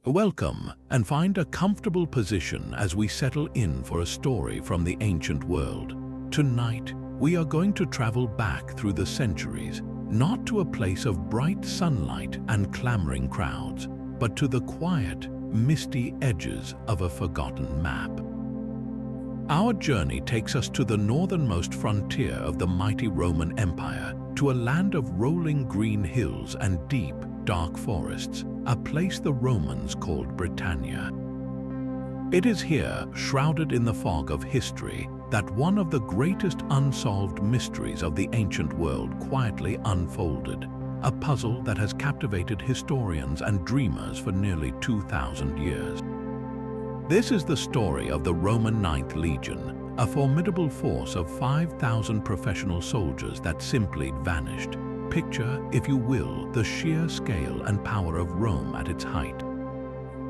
Welcome, and find a comfortable position as we settle in for a story from the ancient world. Tonight, we are going to travel back through the centuries, not to a place of bright sunlight and clamoring crowds, but to the quiet, misty edges of a forgotten map. Our journey takes us to the northernmost frontier of the mighty Roman Empire, to a land of rolling green hills and deep, dark forests, a place the Romans called Britannia. It is here, shrouded in the fog of history, that one of the greatest unsolved mysteries of the ancient world quietly unfolded, a puzzle that has captivated historians and dreamers for nearly 2,000 years. This is the story of the Roman Ninth Legion, a formidable force of 5,000 professional soldiers that simply vanished. Picture, if you will, the sheer scale and power of Rome at its height.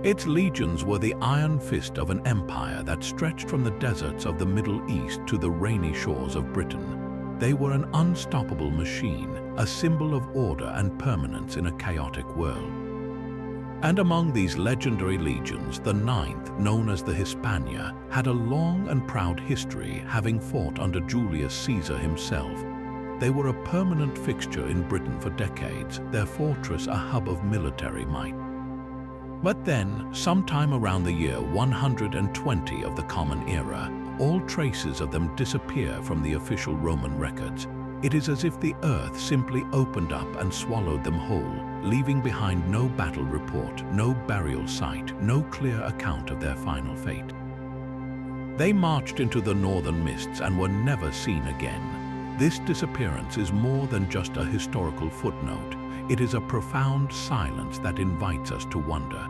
Its legions were the iron fist of an empire that stretched from the deserts of the Middle East to the rainy shores of Britain. They were an unstoppable machine, a symbol of order and permanence in a chaotic world. And among these legendary legions, the ninth, known as the Hispania, had a long and proud history, having fought under Julius Caesar himself. They were a permanent fixture in Britain for decades, their fortress a hub of military might. But then, sometime around the year 120 of the Common Era, all traces of them disappear from the official Roman records. It is as if the earth simply opened up and swallowed them whole, leaving behind no battle report, no burial site, no clear account of their final fate. They marched into the northern mists and were never seen again. This disappearance is more than just a historical footnote. It is a profound silence that invites us to wonder.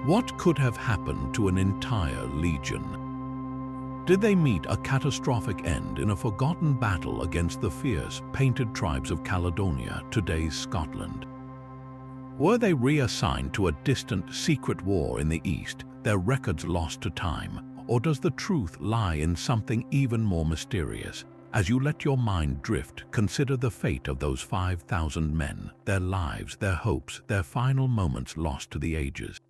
What could have happened to an entire legion? Did they meet a catastrophic end in a forgotten battle against the fierce, painted tribes of Caledonia, today's Scotland? Were they reassigned to a distant, secret war in the east, their records lost to time? Or does the truth lie in something even more mysterious? As you let your mind drift, consider the fate of those 5,000 men, their lives, their hopes, their final moments lost to the ages.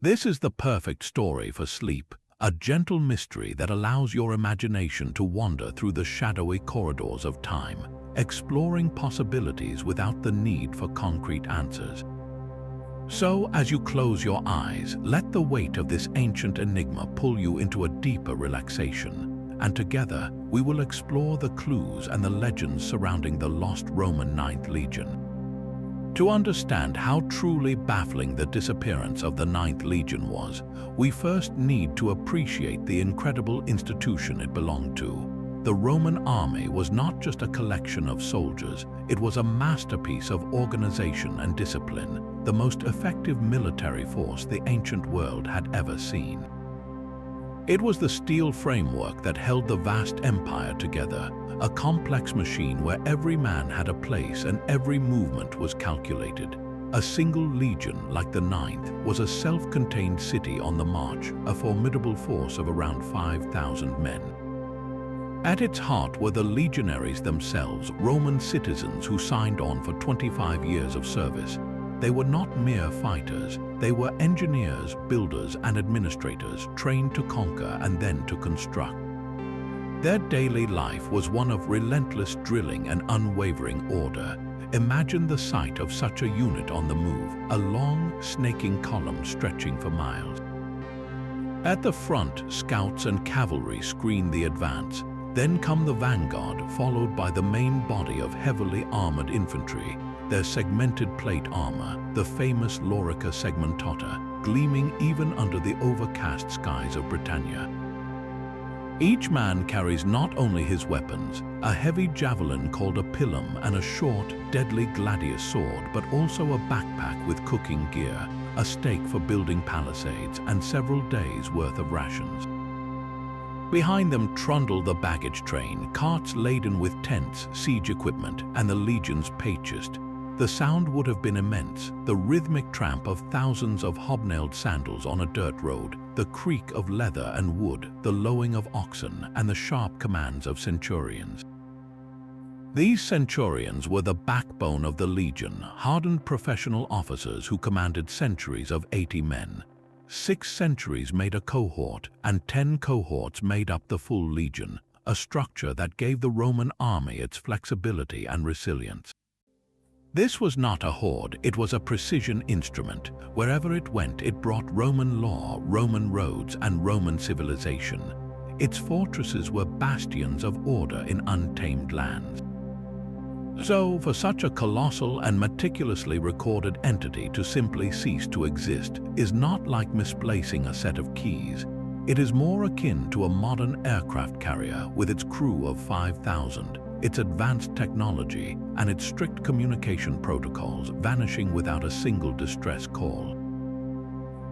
This is the perfect story for sleep, a gentle mystery that allows your imagination to wander through the shadowy corridors of time, exploring possibilities without the need for concrete answers. So, as you close your eyes, let the weight of this ancient enigma pull you into a deeper relaxation. And together, we will explore the clues and the legends surrounding the lost Roman Ninth Legion. To understand how truly baffling the disappearance of the Ninth Legion was, we first need to appreciate the incredible institution it belonged to. The Roman army was not just a collection of soldiers, it was a masterpiece of organization and discipline, the most effective military force the ancient world had ever seen. It was the steel framework that held the vast empire together, a complex machine where every man had a place and every movement was calculated. A single legion, like the Ninth, was a self-contained city on the march, a formidable force of around 5,000 men. At its heart were the legionaries themselves, Roman citizens who signed on for 25 years of service. They were not mere fighters, they were engineers, builders, and administrators trained to conquer and then to construct. Their daily life was one of relentless drilling and unwavering order. Imagine the sight of such a unit on the move, a long, snaking column stretching for miles. At the front, scouts and cavalry screen the advance. Then come the vanguard, followed by the main body of heavily armored infantry, their segmented plate armor, the famous Lorica segmentata, gleaming even under the overcast skies of Britannia. Each man carries not only his weapons, a heavy javelin called a pilum and a short, deadly gladius sword, but also a backpack with cooking gear, a stake for building palisades, and several days' worth of rations. Behind them trundle the baggage train, carts laden with tents, siege equipment, and the legion's paychest. The sound would have been immense, the rhythmic tramp of thousands of hobnailed sandals on a dirt road, the creak of leather and wood, the lowing of oxen, and the sharp commands of centurions. These centurions were the backbone of the legion, hardened professional officers who commanded centuries of 80 men. 6 centuries made a cohort, and 10 cohorts made up the full legion, a structure that gave the Roman army its flexibility and resilience. This was not a horde, it was a precision instrument. Wherever it went, it brought Roman law, Roman roads, and Roman civilization. Its fortresses were bastions of order in untamed lands. So, for such a colossal and meticulously recorded entity to simply cease to exist is not like misplacing a set of keys. It is more akin to a modern aircraft carrier with its crew of 5,000, its advanced technology, and its strict communication protocols vanishing without a single distress call.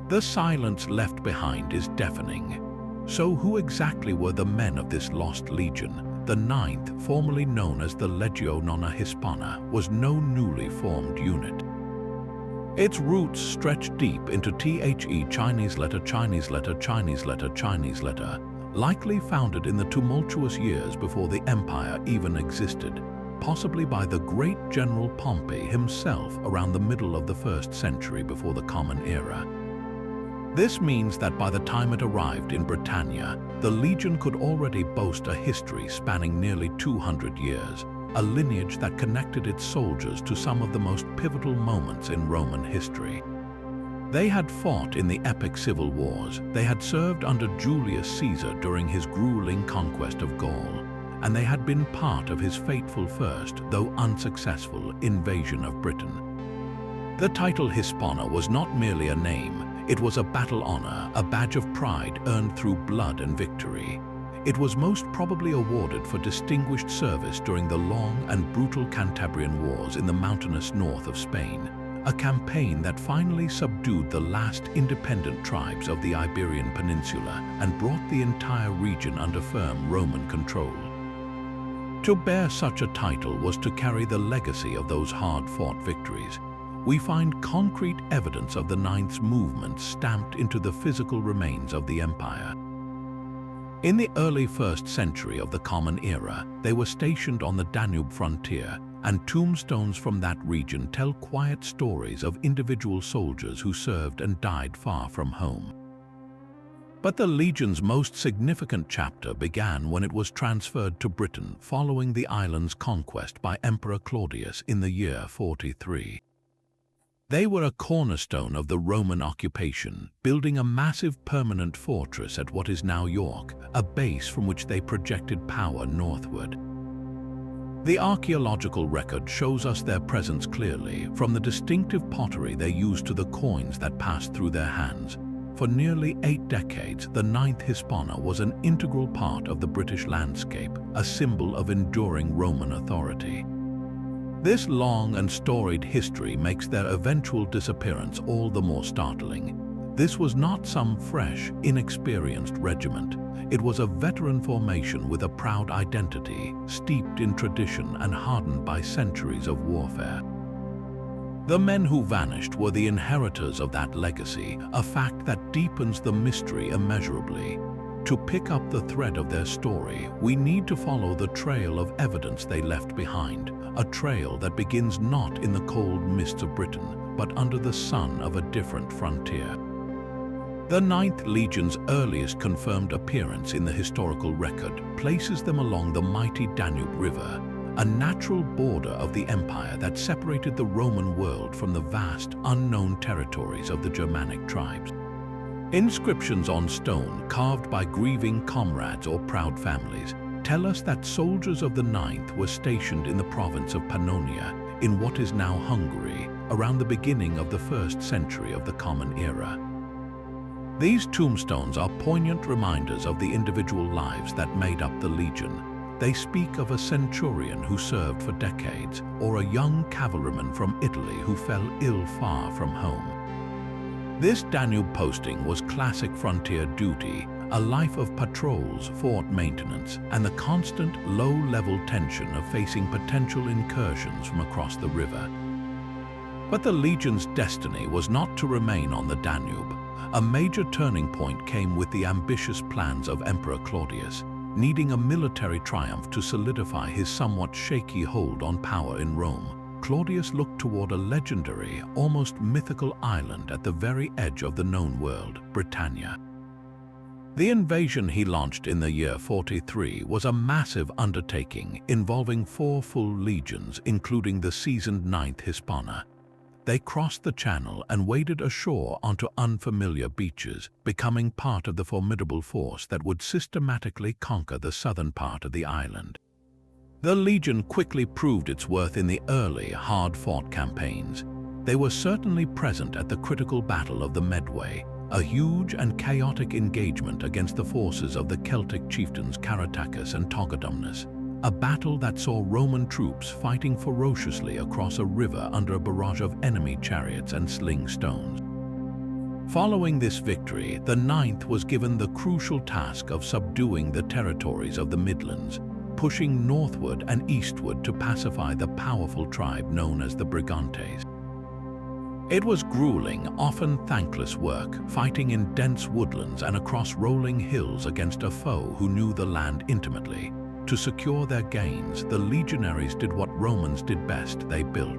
The silence left behind is deafening. So who exactly were the men of this lost legion? The 9th, formerly known as the Legio IX Hispana, was no newly formed unit. Its roots stretched deep into Chinese letter, likely founded in the tumultuous years before the empire even existed, possibly by the great General Pompey himself around the middle of the 1st century before the Common Era. This means that by the time it arrived in Britannia, the legion could already boast a history spanning nearly 200 years, a lineage that connected its soldiers to some of the most pivotal moments in Roman history. They had fought in the epic civil wars, they had served under Julius Caesar during his grueling conquest of Gaul, and they had been part of his fateful first, though unsuccessful, invasion of Britain. The title Hispana was not merely a name, it was a battle honor, a badge of pride earned through blood and victory. It was most probably awarded for distinguished service during the long and brutal Cantabrian Wars in the mountainous north of Spain, a campaign that finally subdued the last independent tribes of the Iberian Peninsula and brought the entire region under firm Roman control. To bear such a title was to carry the legacy of those hard-fought victories. We find concrete evidence of the 9th's movement stamped into the physical remains of the empire. In the early 1st century of the Common Era, they were stationed on the Danube frontier, and tombstones from that region tell quiet stories of individual soldiers who served and died far from home. But the legion's most significant chapter began when it was transferred to Britain following the island's conquest by Emperor Claudius in the year 43. They were a cornerstone of the Roman occupation, building a massive permanent fortress at what is now York, a base from which they projected power northward. The archaeological record shows us their presence clearly, from the distinctive pottery they used to the coins that passed through their hands. For nearly 8 decades, the 9th Hispana was an integral part of the British landscape, a symbol of enduring Roman authority. This long and storied history makes their eventual disappearance all the more startling. This was not some fresh, inexperienced regiment. It was a veteran formation with a proud identity, steeped in tradition and hardened by centuries of warfare. The men who vanished were the inheritors of that legacy, a fact that deepens the mystery immeasurably. To pick up the thread of their story, we need to follow the trail of evidence they left behind, a trail that begins not in the cold mists of Britain, but under the sun of a different frontier. The 9th Legion's earliest confirmed appearance in the historical record places them along the mighty Danube River, a natural border of the empire that separated the Roman world from the vast, unknown territories of the Germanic tribes. Inscriptions on stone, carved by grieving comrades or proud families, tell us that soldiers of the 9th were stationed in the province of Pannonia, in what is now Hungary, around the beginning of the 1st century of the Common Era. These tombstones are poignant reminders of the individual lives that made up the legion. They speak of a centurion who served for decades, or a young cavalryman from Italy who fell ill far from home. This Danube posting was classic frontier duty, a life of patrols, fort maintenance, and the constant low-level tension of facing potential incursions from across the river. But the legion's destiny was not to remain on the Danube. A major turning point came with the ambitious plans of Emperor Claudius. Needing a military triumph to solidify his somewhat shaky hold on power in Rome, Claudius looked toward a legendary, almost mythical island at the very edge of the known world, Britannia. The invasion he launched in the year 43 was a massive undertaking involving 4 full legions, including the seasoned 9th Hispana. They crossed the channel and waded ashore onto unfamiliar beaches, becoming part of the formidable force that would systematically conquer the southern part of the island. The legion quickly proved its worth in the early, hard-fought campaigns. They were certainly present at the critical Battle of the Medway, a huge and chaotic engagement against the forces of the Celtic chieftains Caratacus and Togodumnus, a battle that saw Roman troops fighting ferociously across a river under a barrage of enemy chariots and sling stones. Following this victory, the 9th was given the crucial task of subduing the territories of the Midlands, pushing northward and eastward to pacify the powerful tribe known as the Brigantes. It was grueling, often thankless work, fighting in dense woodlands and across rolling hills against a foe who knew the land intimately. To secure their gains, the legionaries did what Romans did best: they built.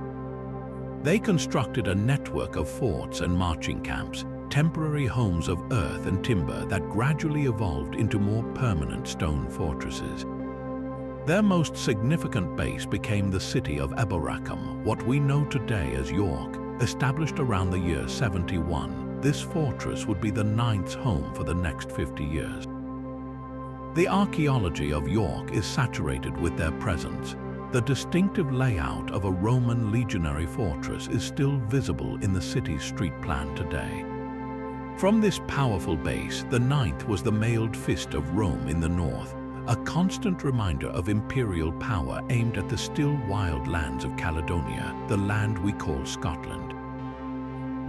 They constructed a network of forts and marching camps, temporary homes of earth and timber that gradually evolved into more permanent stone fortresses. Their most significant base became the city of Eboracum, what we know today as York. Established around the year 71, this fortress would be the 9th's home for the next 50 years. The archaeology of York is saturated with their presence. The distinctive layout of a Roman legionary fortress is still visible in the city's street plan today. From this powerful base, the 9th was the mailed fist of Rome in the north, a constant reminder of imperial power aimed at the still wild lands of Caledonia, the land we call Scotland.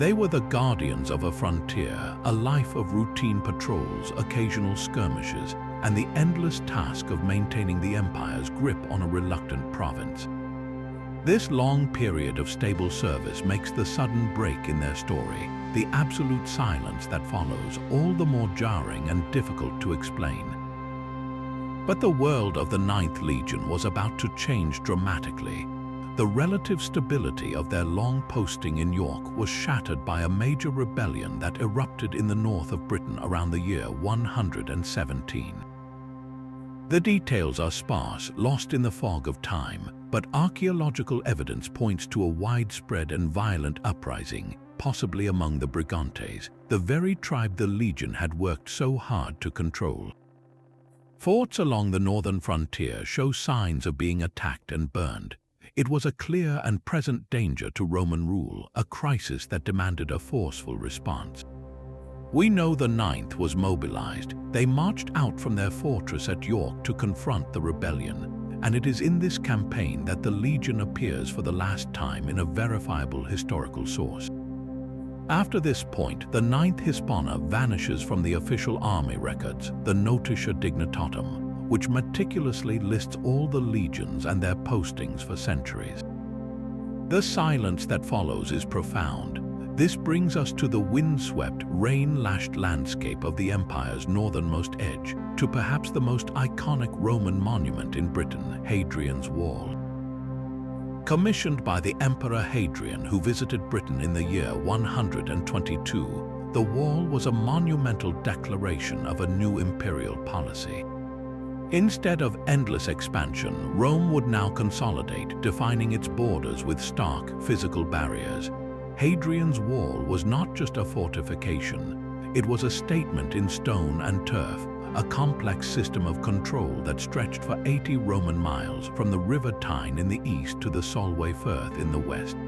They were the guardians of a frontier, a life of routine patrols, occasional skirmishes, and the endless task of maintaining the empire's grip on a reluctant province. This long period of stable service makes the sudden break in their story, the absolute silence that follows, all the more jarring and difficult to explain. But the world of the 9th Legion was about to change dramatically. The relative stability of their long posting in York was shattered by a major rebellion that erupted in the north of Britain around the year 117. The details are sparse, lost in the fog of time, but archaeological evidence points to a widespread and violent uprising, possibly among the Brigantes, the very tribe the Legion had worked so hard to control. Forts along the northern frontier show signs of being attacked and burned. It was a clear and present danger to Roman rule, a crisis that demanded a forceful response. We know the 9th was mobilized. They marched out from their fortress at York to confront the rebellion, and it is in this campaign that the Legion appears for the last time in a verifiable historical source. After this point, the 9th Hispana vanishes from the official army records, the Notitia Dignitatum, which meticulously lists all the legions and their postings for centuries. The silence that follows is profound. This brings us to the windswept, rain-lashed landscape of the empire's northernmost edge, to perhaps the most iconic Roman monument in Britain, Hadrian's Wall. Commissioned by the Emperor Hadrian, who visited Britain in the year 122, the wall was a monumental declaration of a new imperial policy. Instead of endless expansion, Rome would now consolidate, defining its borders with stark physical barriers. Hadrian's Wall was not just a fortification. It was a statement in stone and turf, a complex system of control that stretched for 80 Roman miles from the River Tyne in the east to the Solway Firth in the west.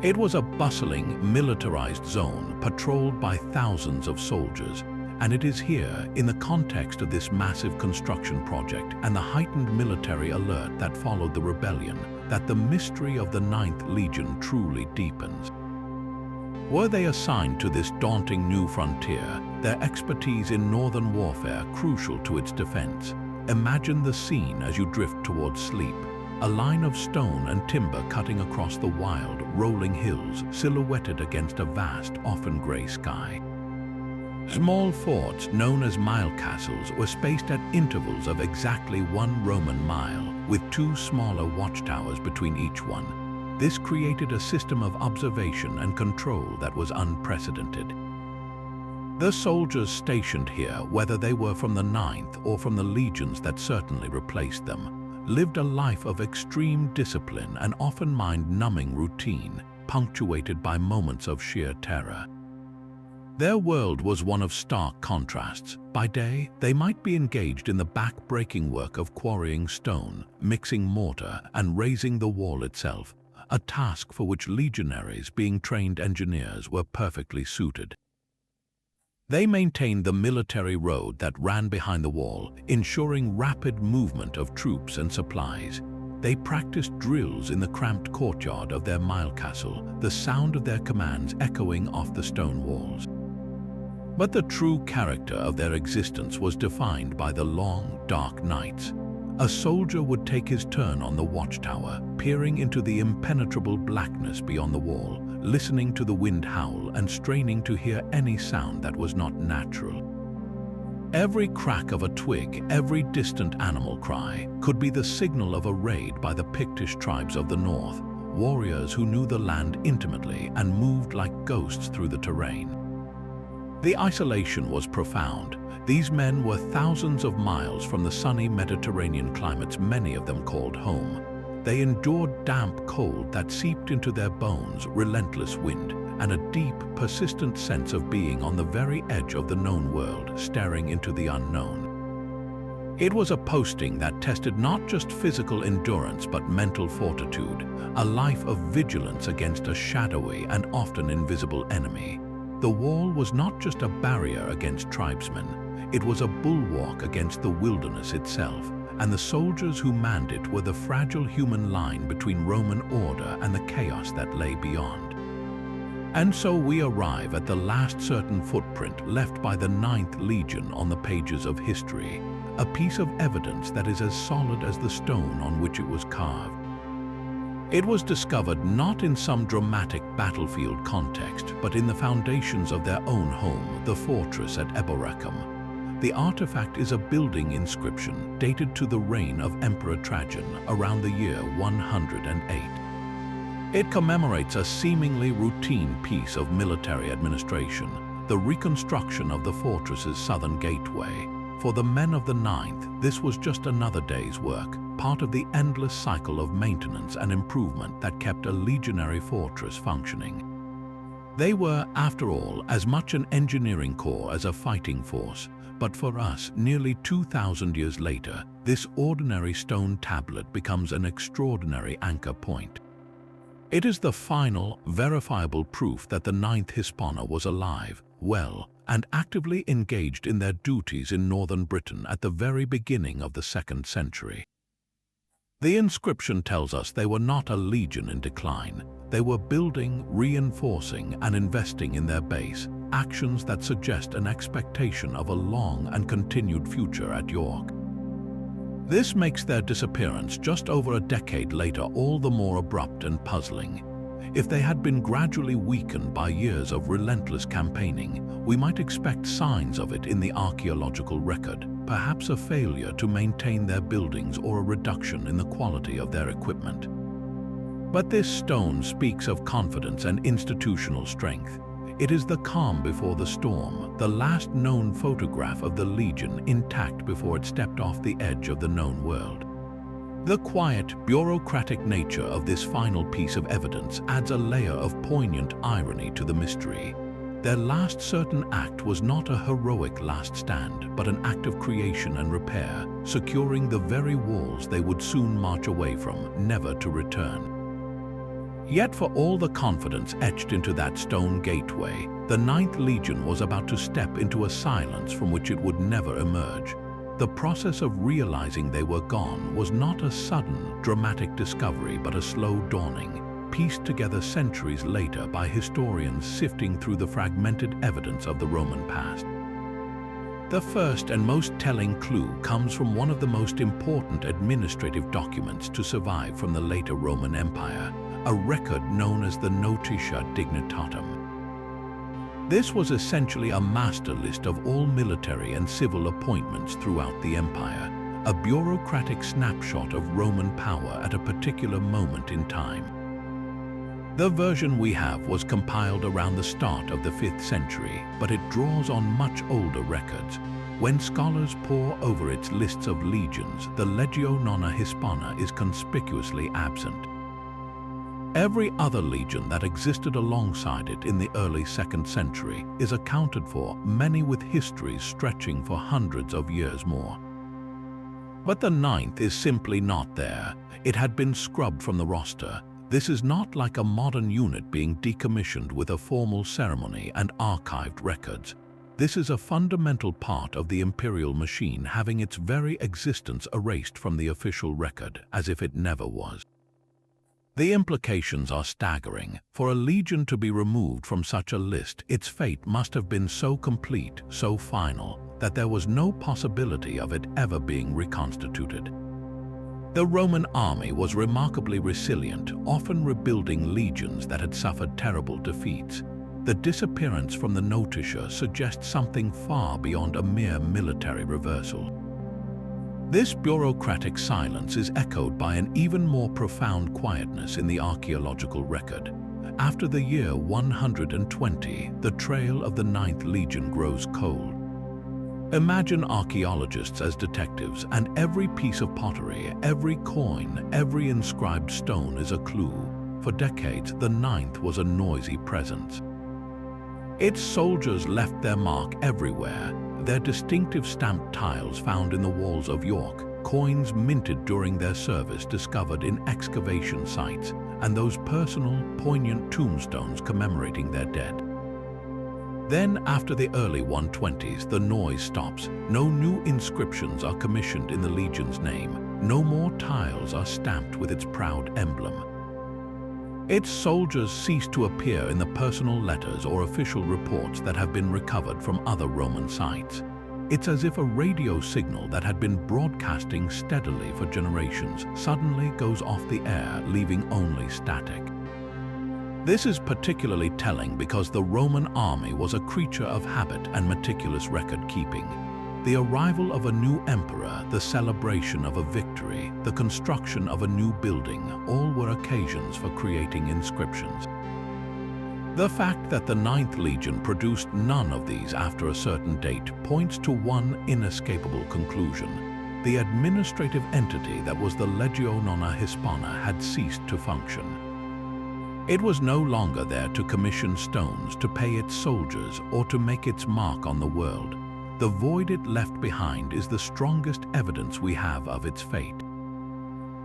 It was a bustling, militarized zone patrolled by thousands of soldiers. And it is here, in the context of this massive construction project and the heightened military alert that followed the rebellion, that the mystery of the 9th Legion truly deepens. Were they assigned to this daunting new frontier, their expertise in northern warfare crucial to its defense? Imagine the scene as you drift towards sleep, a line of stone and timber cutting across the wild, rolling hills, silhouetted against a vast, often gray sky. Small forts, known as mile castles, were spaced at intervals of exactly 1 Roman mile, with 2 smaller watchtowers between each one. This created a system of observation and control that was unprecedented. The soldiers stationed here, whether they were from the 9th or from the legions that certainly replaced them, lived a life of extreme discipline and often mind-numbing routine, punctuated by moments of sheer terror. Their world was one of stark contrasts. By day, they might be engaged in the back-breaking work of quarrying stone, mixing mortar, and raising the wall itself, a task for which legionaries, being trained engineers, were perfectly suited. They maintained the military road that ran behind the wall, ensuring rapid movement of troops and supplies. They practiced drills in the cramped courtyard of their mile castle, the sound of their commands echoing off the stone walls. But the true character of their existence was defined by the long, dark nights. A soldier would take his turn on the watchtower, peering into the impenetrable blackness beyond the wall, listening to the wind howl and straining to hear any sound that was not natural. Every crack of a twig, every distant animal cry, could be the signal of a raid by the Pictish tribes of the north, warriors who knew the land intimately and moved like ghosts through the terrain. The isolation was profound. These men were thousands of miles from the sunny Mediterranean climates many of them called home. They endured damp cold that seeped into their bones, relentless wind, and a deep, persistent sense of being on the very edge of the known world, staring into the unknown. It was a posting that tested not just physical endurance but mental fortitude, a life of vigilance against a shadowy and often invisible enemy. The wall was not just a barrier against tribesmen, it was a bulwark against the wilderness itself, and the soldiers who manned it were the fragile human line between Roman order and the chaos that lay beyond. And so we arrive at the last certain footprint left by the 9th Legion on the pages of history, a piece of evidence that is as solid as the stone on which it was carved. It was discovered not in some dramatic battlefield context, but in the foundations of their own home, the fortress at Eboracum. The artifact is a building inscription dated to the reign of Emperor Trajan around the year 108. It commemorates a seemingly routine piece of military administration, the reconstruction of the fortress's southern gateway. For the men of the 9th, this was just another day's work, part of the endless cycle of maintenance and improvement that kept a legionary fortress functioning. They were, after all, as much an engineering corps as a fighting force, but for us, nearly 2,000 years later, this ordinary stone tablet becomes an extraordinary anchor point. It is the final, verifiable proof that the 9th Hispana was alive, well, and actively engaged in their duties in northern Britain at the very beginning of the 2nd century. The inscription tells us they were not a legion in decline. They were building, reinforcing, and investing in their base, actions that suggest an expectation of a long and continued future at York. This makes their disappearance just over a decade later all the more abrupt and puzzling. If they had been gradually weakened by years of relentless campaigning, we might expect signs of it in the archaeological record, perhaps a failure to maintain their buildings or a reduction in the quality of their equipment. But this stone speaks of confidence and institutional strength. It is the calm before the storm, the last known photograph of the Legion intact before it stepped off the edge of the known world. The quiet, bureaucratic nature of this final piece of evidence adds a layer of poignant irony to the mystery. Their last certain act was not a heroic last stand, but an act of creation and repair, securing the very walls they would soon march away from, never to return. Yet for all the confidence etched into that stone gateway, the 9th Legion was about to step into a silence from which it would never emerge. The process of realizing they were gone was not a sudden, dramatic discovery, but a slow dawning, pieced together centuries later by historians sifting through the fragmented evidence of the Roman past. The first and most telling clue comes from one of the most important administrative documents to survive from the later Roman Empire, a record known as the Notitia Dignitatum. This was essentially a master list of all military and civil appointments throughout the empire, a bureaucratic snapshot of Roman power at a particular moment in time. The version we have was compiled around the start of the 5th century, but it draws on much older records. When scholars pore over its lists of legions, the Legio IX Hispana is conspicuously absent. Every other legion that existed alongside it in the early 2nd century is accounted for, many with histories stretching for hundreds of years more. But the 9th is simply not there. It had been scrubbed from the roster. This is not like a modern unit being decommissioned with a formal ceremony and archived records. This is a fundamental part of the imperial machine, having its very existence erased from the official record, as if it never was. The implications are staggering. For a legion to be removed from such a list, its fate must have been so complete, so final, that there was no possibility of it ever being reconstituted. The Roman army was remarkably resilient, often rebuilding legions that had suffered terrible defeats. The disappearance from the notitia suggests something far beyond a mere military reversal. This bureaucratic silence is echoed by an even more profound quietness in the archaeological record. After the year 120, the trail of the 9th Legion grows cold. Imagine archaeologists as detectives, and every piece of pottery, every coin, every inscribed stone is a clue. For decades, the 9th was a noisy presence. Its soldiers left their mark everywhere, their distinctive stamped tiles found in the walls of York, coins minted during their service discovered in excavation sites, and those personal, poignant tombstones commemorating their dead. Then, after the early 120s, the noise stops. No new inscriptions are commissioned in the legion's name. No more tiles are stamped with its proud emblem. Its soldiers cease to appear in the personal letters or official reports that have been recovered from other Roman sites. It's as if a radio signal that had been broadcasting steadily for generations suddenly goes off the air, leaving only static. This is particularly telling because the Roman army was a creature of habit and meticulous record-keeping. The arrival of a new emperor, the celebration of a victory, the construction of a new building, all were occasions for creating inscriptions. The fact that the 9th Legion produced none of these after a certain date points to one inescapable conclusion. The administrative entity that was the Legio IX Hispana had ceased to function. It was no longer there to commission stones, to pay its soldiers, or to make its mark on the world. The void it left behind is the strongest evidence we have of its fate.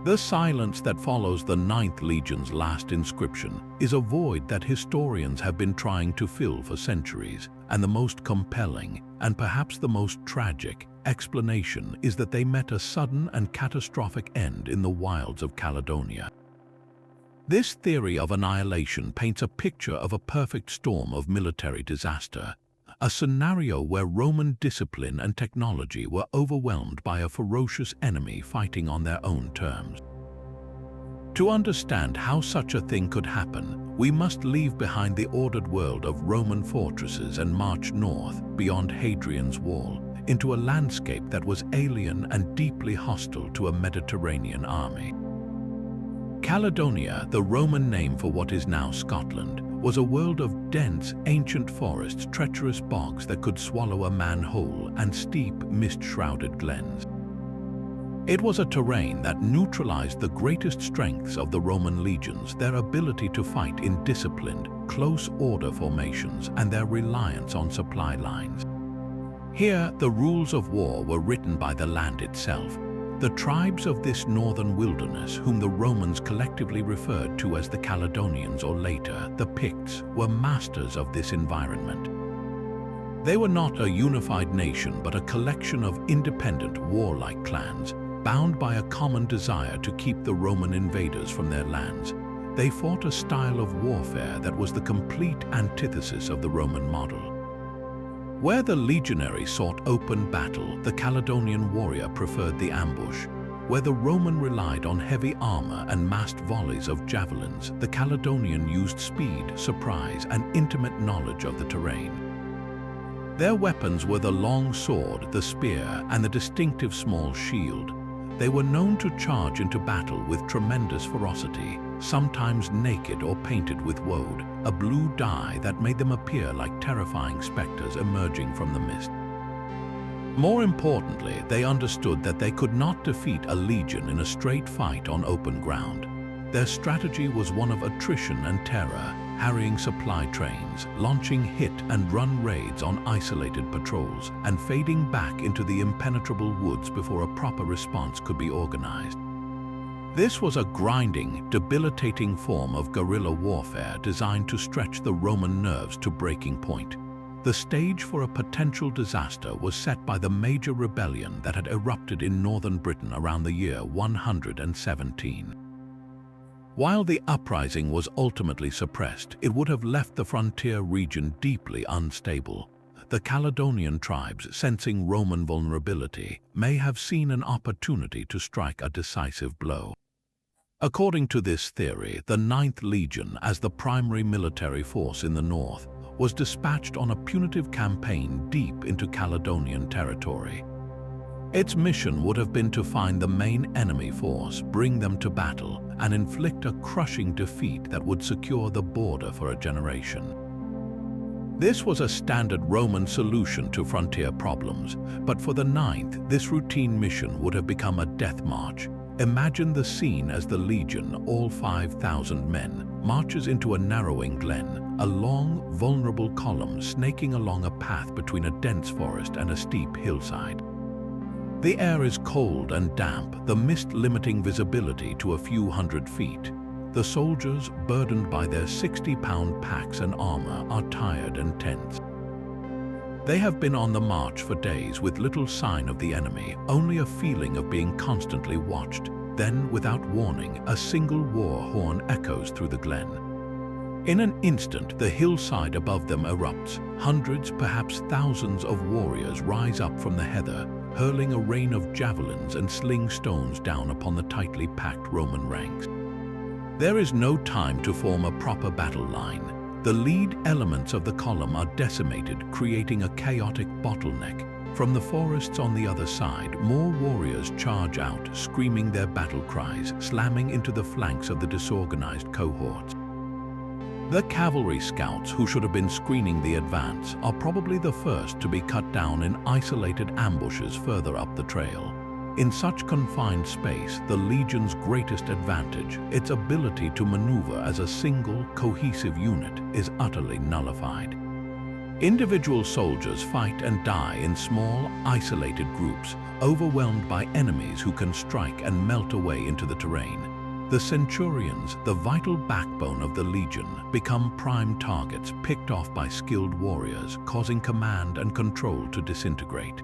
The silence that follows the 9th Legion's last inscription is a void that historians have been trying to fill for centuries, and the most compelling, and perhaps the most tragic, explanation is that they met a sudden and catastrophic end in the wilds of Caledonia. This theory of annihilation paints a picture of a perfect storm of military disaster, a scenario where Roman discipline and technology were overwhelmed by a ferocious enemy fighting on their own terms. To understand how such a thing could happen, we must leave behind the ordered world of Roman fortresses and march north, beyond Hadrian's Wall, into a landscape that was alien and deeply hostile to a Mediterranean army. Caledonia, the Roman name for what is now Scotland, was a world of dense, ancient forests, treacherous bogs that could swallow a man whole, and steep, mist-shrouded glens. It was a terrain that neutralized the greatest strengths of the Roman legions, their ability to fight in disciplined, close-order formations, and their reliance on supply lines. Here, the rules of war were written by the land itself. The tribes of this northern wilderness, whom the Romans collectively referred to as the Caledonians or later, the Picts, were masters of this environment. They were not a unified nation but a collection of independent, warlike clans, bound by a common desire to keep the Roman invaders from their lands. They fought a style of warfare that was the complete antithesis of the Roman model. Where the legionary sought open battle, the Caledonian warrior preferred the ambush. Where the Roman relied on heavy armor and massed volleys of javelins, the Caledonian used speed, surprise, and intimate knowledge of the terrain. Their weapons were the long sword, the spear, and the distinctive small shield. They were known to charge into battle with tremendous ferocity, sometimes naked or painted with woad, a blue dye that made them appear like terrifying specters emerging from the mist. More importantly, they understood that they could not defeat a legion in a straight fight on open ground. Their strategy was one of attrition and terror, harrying supply trains, launching hit-and-run raids on isolated patrols, and fading back into the impenetrable woods before a proper response could be organized. This was a grinding, debilitating form of guerrilla warfare designed to stretch the Roman nerves to breaking point. The stage for a potential disaster was set by the major rebellion that had erupted in northern Britain around the year 117. While the uprising was ultimately suppressed, it would have left the frontier region deeply unstable. The Caledonian tribes, sensing Roman vulnerability, may have seen an opportunity to strike a decisive blow. According to this theory, the 9th Legion, as the primary military force in the north, was dispatched on a punitive campaign deep into Caledonian territory. Its mission would have been to find the main enemy force, bring them to battle, and inflict a crushing defeat that would secure the border for a generation. This was a standard Roman solution to frontier problems, but for the 9th, this routine mission would have become a death march. Imagine the scene as the legion, all 5,000 men, marches into a narrowing glen, a long, vulnerable column snaking along a path between a dense forest and a steep hillside. The air is cold and damp, the mist limiting visibility to a few hundred feet. The soldiers, burdened by their 60-pound packs and armor, are tired and tense. They have been on the march for days with little sign of the enemy, only a feeling of being constantly watched. Then, without warning, a single war horn echoes through the glen. In an instant, the hillside above them erupts. Hundreds, perhaps thousands of warriors rise up from the heather, hurling a rain of javelins and sling stones down upon the tightly packed Roman ranks. There is no time to form a proper battle line. The lead elements of the column are decimated, creating a chaotic bottleneck. From the forests on the other side, more warriors charge out, screaming their battle cries, slamming into the flanks of the disorganized cohorts. The cavalry scouts, who should have been screening the advance, are probably the first to be cut down in isolated ambushes further up the trail. In such confined space, the legion's greatest advantage, its ability to maneuver as a single, cohesive unit, is utterly nullified. Individual soldiers fight and die in small, isolated groups, overwhelmed by enemies who can strike and melt away into the terrain. The centurions, the vital backbone of the legion, become prime targets picked off by skilled warriors, causing command and control to disintegrate.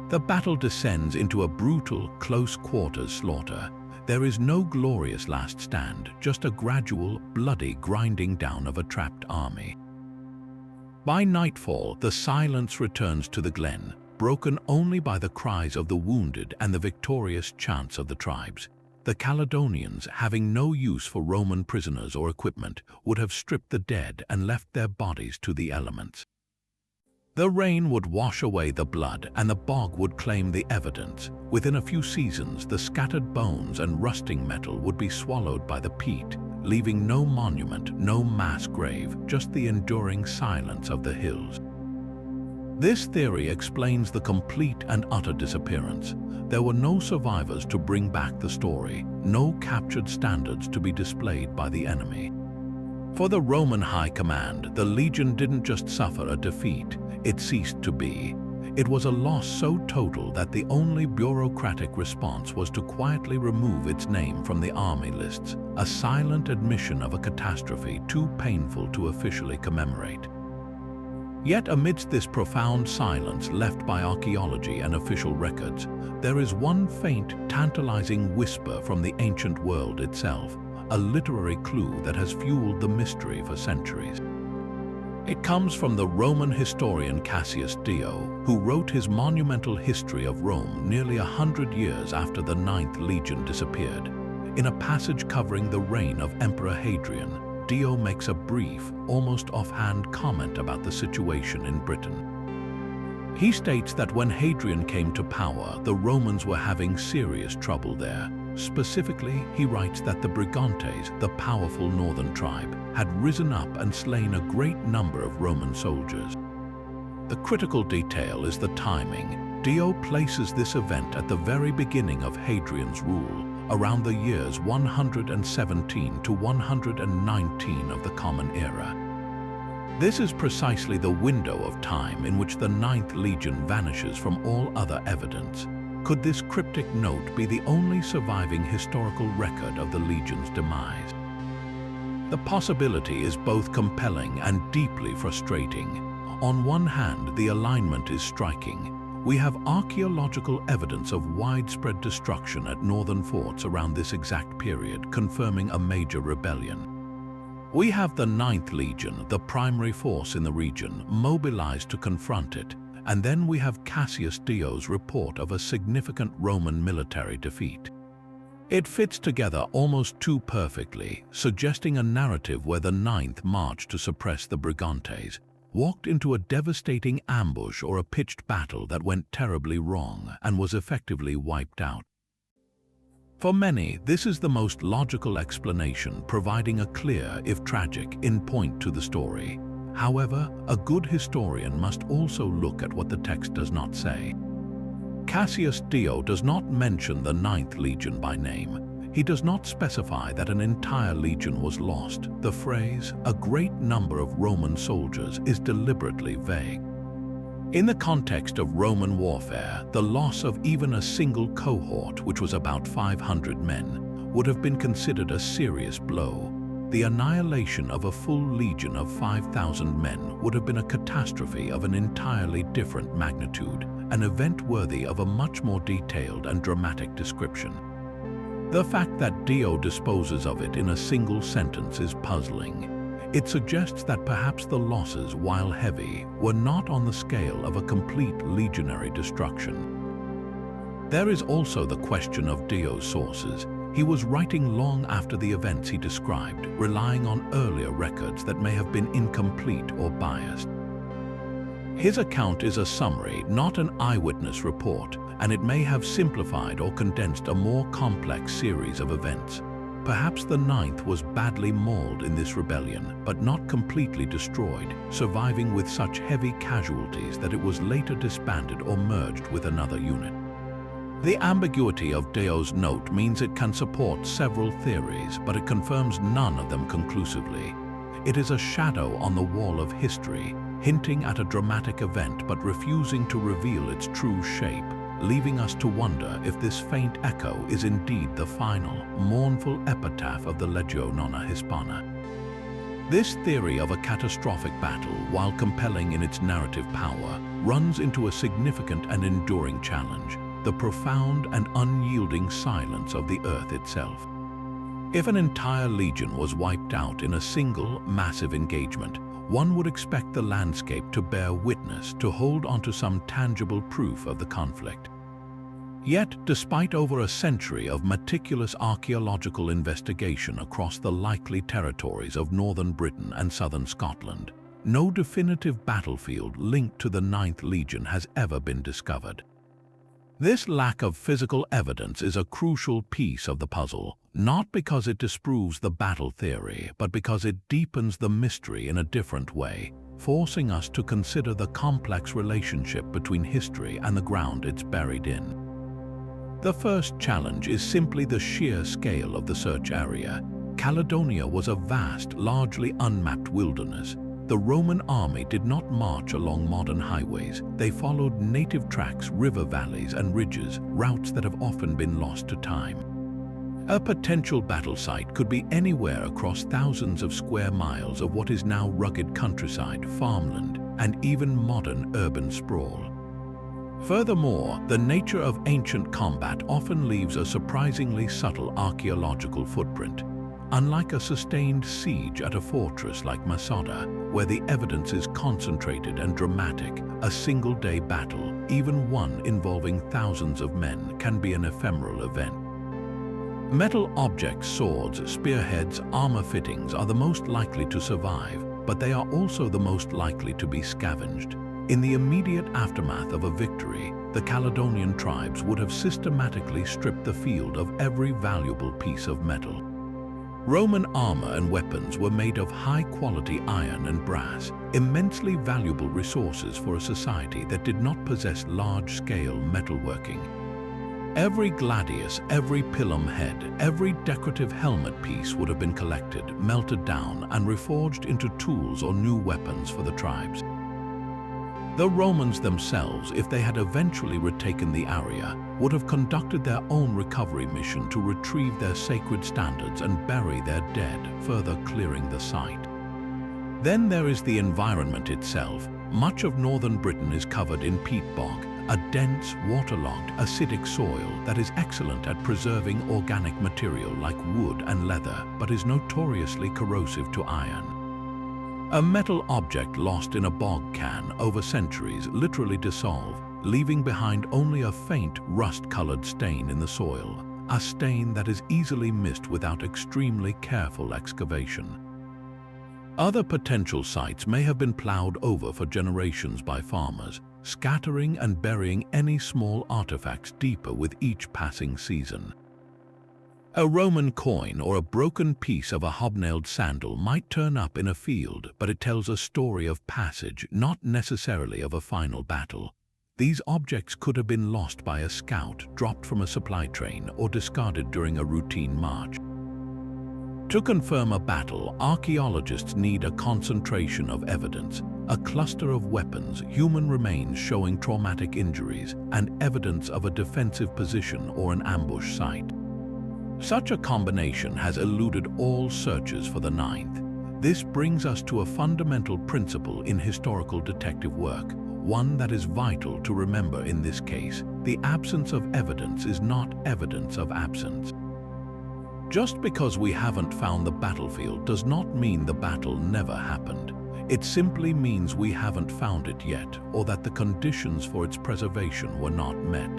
The battle descends into a brutal, close-quarters slaughter. There is no glorious last stand, just a gradual, bloody grinding down of a trapped army. By nightfall, the silence returns to the glen, broken only by the cries of the wounded and the victorious chants of the tribes. The Caledonians, having no use for Roman prisoners or equipment, would have stripped the dead and left their bodies to the elements. The rain would wash away the blood, and the bog would claim the evidence. Within a few seasons, the scattered bones and rusting metal would be swallowed by the peat, leaving no monument, no mass grave, just the enduring silence of the hills. This theory explains the complete and utter disappearance. There were no survivors to bring back the story, no captured standards to be displayed by the enemy. For the Roman high command, the legion didn't just suffer a defeat, it ceased to be. It was a loss so total that the only bureaucratic response was to quietly remove its name from the army lists, a silent admission of a catastrophe too painful to officially commemorate. Yet amidst this profound silence left by archaeology and official records, there is one faint, tantalizing whisper from the ancient world itself, a literary clue that has fueled the mystery for centuries. It comes from the Roman historian Cassius Dio, who wrote his monumental history of Rome nearly 100 years after the Ninth Legion disappeared. In a passage covering the reign of Emperor Hadrian, Dio makes a brief, almost offhand comment about the situation in Britain. He states that when Hadrian came to power, the Romans were having serious trouble there. Specifically, he writes that the Brigantes, the powerful northern tribe, had risen up and slain a great number of Roman soldiers. The critical detail is the timing. Dio places this event at the very beginning of Hadrian's rule, around the years 117 to 119 of the Common Era. This is precisely the window of time in which the Ninth Legion vanishes from all other evidence. Could this cryptic note be the only surviving historical record of the Legion's demise? The possibility is both compelling and deeply frustrating. On one hand, the alignment is striking. We have archaeological evidence of widespread destruction at northern forts around this exact period, confirming a major rebellion. We have the Ninth Legion, the primary force in the region, mobilized to confront it, and then we have Cassius Dio's report of a significant Roman military defeat. It fits together almost too perfectly, suggesting a narrative where the Ninth marched to suppress the Brigantes, walked into a devastating ambush or a pitched battle that went terribly wrong and was effectively wiped out. For many, this is the most logical explanation, providing a clear, if tragic, endpoint to the story. However, a good historian must also look at what the text does not say. Cassius Dio does not mention the Ninth Legion by name. He does not specify that an entire legion was lost. The phrase, "a great number of Roman soldiers," is deliberately vague. In the context of Roman warfare, the loss of even a single cohort, which was about 500 men, would have been considered a serious blow. The annihilation of a full legion of 5,000 men would have been a catastrophe of an entirely different magnitude, an event worthy of a much more detailed and dramatic description. The fact that Dio disposes of it in a single sentence is puzzling. It suggests that perhaps the losses, while heavy, were not on the scale of a complete legionary destruction. There is also the question of Dio's sources. He was writing long after the events he described, relying on earlier records that may have been incomplete or biased. His account is a summary, not an eyewitness report, and it may have simplified or condensed a more complex series of events. Perhaps the Ninth was badly mauled in this rebellion, but not completely destroyed, surviving with such heavy casualties that it was later disbanded or merged with another unit. The ambiguity of Dio's note means it can support several theories, but it confirms none of them conclusively. It is a shadow on the wall of history, hinting at a dramatic event but refusing to reveal its true shape, leaving us to wonder if this faint echo is indeed the final, mournful epitaph of the Legio IX Hispana. This theory of a catastrophic battle, while compelling in its narrative power, runs into a significant and enduring challenge: the profound and unyielding silence of the earth itself. If an entire legion was wiped out in a single, massive engagement, one would expect the landscape to bear witness, to hold onto some tangible proof of the conflict. Yet, despite over a century of meticulous archaeological investigation across the likely territories of northern Britain and southern Scotland, no definitive battlefield linked to the Ninth Legion has ever been discovered. This lack of physical evidence is a crucial piece of the puzzle, not because it disproves the battle theory, but because it deepens the mystery in a different way, forcing us to consider the complex relationship between history and the ground it's buried in. The first challenge is simply the sheer scale of the search area. Caledonia was a vast, largely unmapped wilderness. The Roman army did not march along modern highways. They followed native tracks, river valleys, and ridges, routes that have often been lost to time. A potential battle site could be anywhere across thousands of square miles of what is now rugged countryside, farmland, and even modern urban sprawl. Furthermore, the nature of ancient combat often leaves a surprisingly subtle archaeological footprint. Unlike a sustained siege at a fortress like Masada, where the evidence is concentrated and dramatic, a single-day battle, even one involving thousands of men, can be an ephemeral event. Metal objects, swords, spearheads, armor fittings are the most likely to survive, but they are also the most likely to be scavenged. In the immediate aftermath of a victory, the Caledonian tribes would have systematically stripped the field of every valuable piece of metal. Roman armor and weapons were made of high-quality iron and brass, immensely valuable resources for a society that did not possess large-scale metalworking. Every gladius, every pilum head, every decorative helmet piece would have been collected, melted down, and reforged into tools or new weapons for the tribes. The Romans themselves, if they had eventually retaken the area, would have conducted their own recovery mission to retrieve their sacred standards and bury their dead, further clearing the site. Then there is the environment itself. Much of northern Britain is covered in peat bog, a dense, waterlogged, acidic soil that is excellent at preserving organic material like wood and leather, but is notoriously corrosive to iron. A metal object lost in a bog can, over centuries, literally dissolve, leaving behind only a faint, rust-colored stain in the soil, a stain that is easily missed without extremely careful excavation. Other potential sites may have been plowed over for generations by farmers, scattering and burying any small artifacts deeper with each passing season. A Roman coin or a broken piece of a hobnailed sandal might turn up in a field, but it tells a story of passage, not necessarily of a final battle. These objects could have been lost by a scout, dropped from a supply train, or discarded during a routine march. To confirm a battle, archaeologists need a concentration of evidence, a cluster of weapons, human remains showing traumatic injuries, and evidence of a defensive position or an ambush site. Such a combination has eluded all searches for the ninth. This brings us to a fundamental principle in historical detective work, one that is vital to remember in this case. The absence of evidence is not evidence of absence. Just because we haven't found the battlefield does not mean the battle never happened. It simply means we haven't found it yet, or that the conditions for its preservation were not met.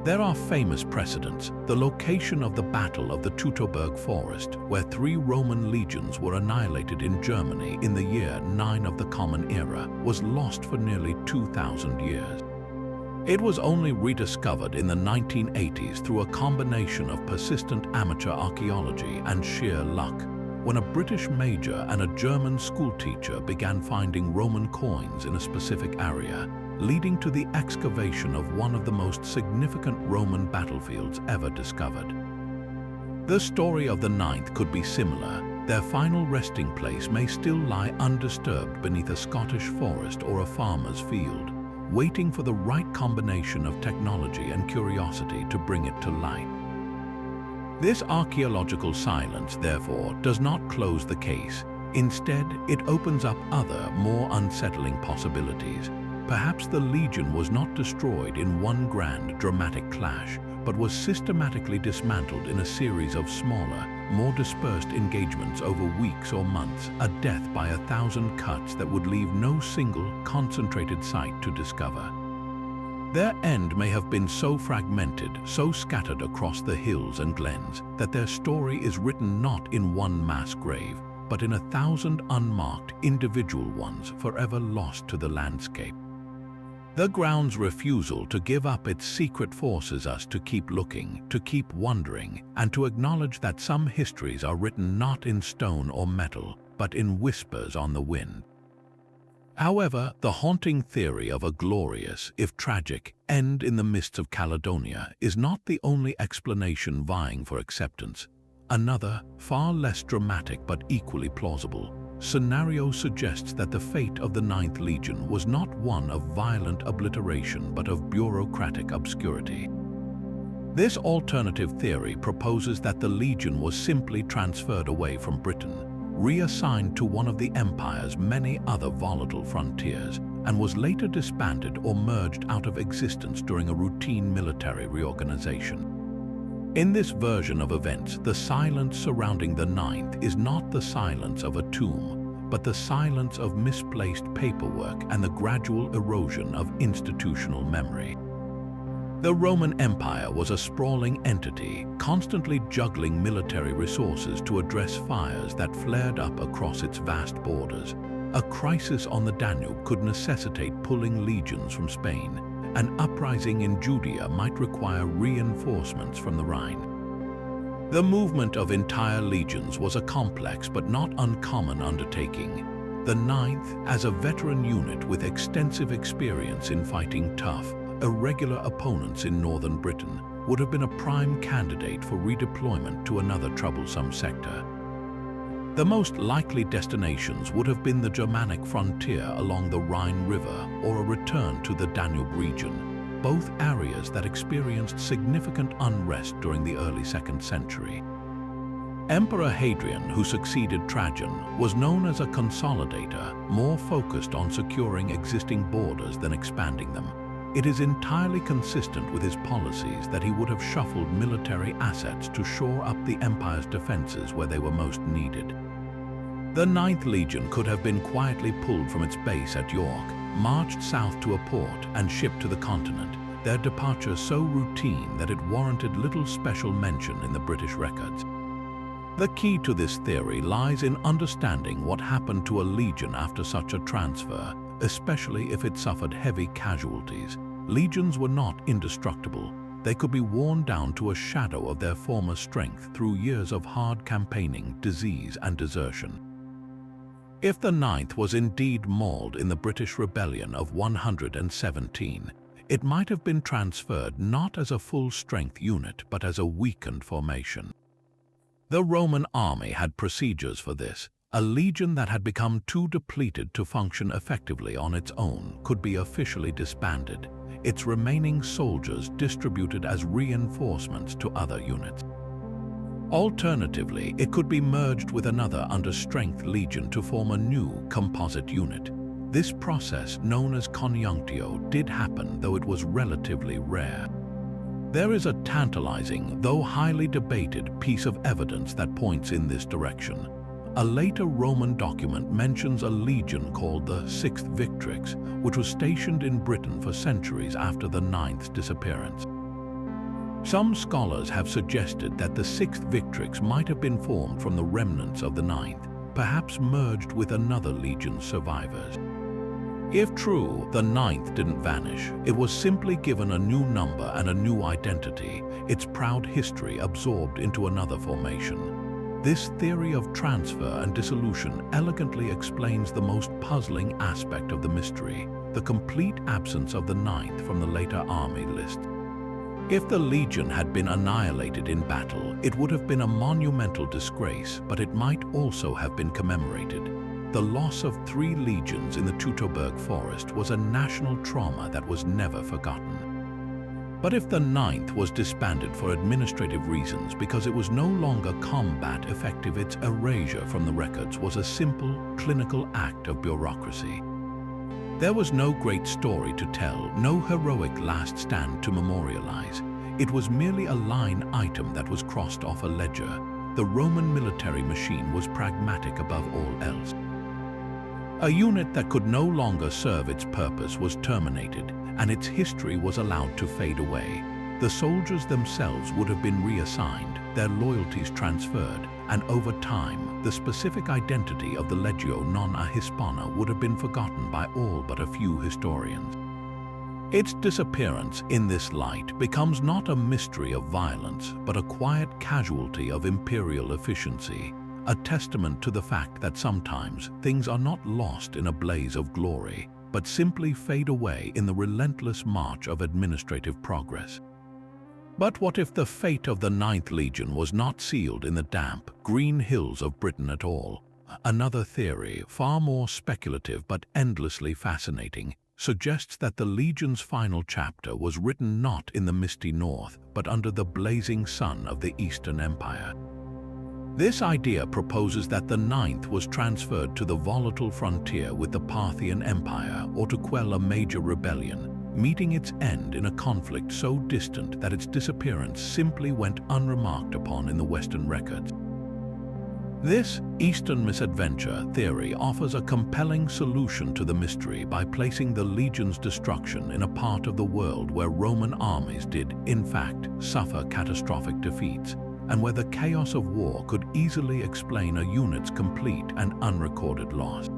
There are famous precedents. The location of the Battle of the Teutoburg Forest, where 3 Roman legions were annihilated in Germany in the year 9 of the Common Era, was lost for nearly 2,000 years. It was only rediscovered in the 1980s through a combination of persistent amateur archaeology and sheer luck, when a British major and a German schoolteacher began finding Roman coins in a specific area, leading to the excavation of one of the most significant Roman battlefields ever discovered. The story of the ninth could be similar. Their final resting place may still lie undisturbed beneath a Scottish forest or a farmer's field, waiting for the right combination of technology and curiosity to bring it to light. This archaeological silence, therefore, does not close the case. Instead, it opens up other, more unsettling possibilities. Perhaps the legion was not destroyed in one grand, dramatic clash, but was systematically dismantled in a series of smaller, more dispersed engagements over weeks or months, a death by 1,000 cuts that would leave no single, concentrated site to discover. Their end may have been so fragmented, so scattered across the hills and glens, that their story is written not in one mass grave, but in 1,000 unmarked, individual ones forever lost to the landscape. The ground's refusal to give up its secret forces us to keep looking, to keep wondering, and to acknowledge that some histories are written not in stone or metal, but in whispers on the wind. However, the haunting theory of a glorious, if tragic, end in the mists of Caledonia is not the only explanation vying for acceptance. Another, far less dramatic but equally plausible, scenario suggests that the fate of the Ninth Legion was not one of violent obliteration but of bureaucratic obscurity. This alternative theory proposes that the Legion was simply transferred away from Britain, reassigned to one of the Empire's many other volatile frontiers, and was later disbanded or merged out of existence during a routine military reorganization. In this version of events, the silence surrounding the ninth is not the silence of a tomb, but the silence of misplaced paperwork and the gradual erosion of institutional memory. The Roman Empire was a sprawling entity, constantly juggling military resources to address fires that flared up across its vast borders. A crisis on the Danube could necessitate pulling legions from Spain. An uprising in Judea might require reinforcements from the Rhine. The movement of entire legions was a complex but not uncommon undertaking. The Ninth, as a veteran unit with extensive experience in fighting tough, irregular opponents in northern Britain, would have been a prime candidate for redeployment to another troublesome sector. The most likely destinations would have been the Germanic frontier along the Rhine River or a return to the Danube region, both areas that experienced significant unrest during the early 2nd century. Emperor Hadrian, who succeeded Trajan, was known as a consolidator, more focused on securing existing borders than expanding them. It is entirely consistent with his policies that he would have shuffled military assets to shore up the empire's defenses where they were most needed. The Ninth Legion could have been quietly pulled from its base at York, marched south to a port, and shipped to the continent, their departure so routine that it warranted little special mention in the British records. The key to this theory lies in understanding what happened to a legion after such a transfer, especially if it suffered heavy casualties. Legions were not indestructible. They could be worn down to a shadow of their former strength through years of hard campaigning, disease, and desertion. If the Ninth was indeed mauled in the British Rebellion of 117, it might have been transferred not as a full-strength unit but as a weakened formation. The Roman army had procedures for this. A legion that had become too depleted to function effectively on its own could be officially disbanded, its remaining soldiers distributed as reinforcements to other units. Alternatively, it could be merged with another under-strength legion to form a new composite unit. This process, known as conjunctio, did happen, though it was relatively rare. There is a tantalizing, though highly debated, piece of evidence that points in this direction. A later Roman document mentions a legion called the 6th Victrix, which was stationed in Britain for centuries after the 9th's disappearance. Some scholars have suggested that the 6th Victrix might have been formed from the remnants of the 9th, perhaps merged with another legion's survivors. If true, the 9th didn't vanish. It was simply given a new number and a new identity, its proud history absorbed into another formation. This theory of transfer and dissolution elegantly explains the most puzzling aspect of the mystery, the complete absence of the 9th from the later army list. If the legion had been annihilated in battle, it would have been a monumental disgrace, but it might also have been commemorated. The loss of 3 legions in the Teutoburg forest was a national trauma that was never forgotten. But if the 9th was disbanded for administrative reasons because it was no longer combat effective, its erasure from the records was a simple, clinical act of bureaucracy. There was no great story to tell, no heroic last stand to memorialize. It was merely a line item that was crossed off a ledger. The Roman military machine was pragmatic above all else. A unit that could no longer serve its purpose was terminated, and its history was allowed to fade away. The soldiers themselves would have been reassigned, their loyalties transferred, and over time, the specific identity of the Legio IX Hispana would have been forgotten by all but a few historians. Its disappearance in this light becomes not a mystery of violence, but a quiet casualty of imperial efficiency, a testament to the fact that sometimes things are not lost in a blaze of glory, but simply fade away in the relentless march of administrative progress. But what if the fate of the 9th Legion was not sealed in the damp, green hills of Britain at all? Another theory, far more speculative but endlessly fascinating, suggests that the Legion's final chapter was written not in the misty north, but under the blazing sun of the Eastern Empire. This idea proposes that the 9th was transferred to the volatile frontier with the Parthian Empire or to quell a major rebellion, meeting its end in a conflict so distant that its disappearance simply went unremarked upon in the Western records. This Eastern misadventure theory offers a compelling solution to the mystery by placing the legion's destruction in a part of the world where Roman armies did, in fact, suffer catastrophic defeats, and where the chaos of war could easily explain a unit's complete and unrecorded loss.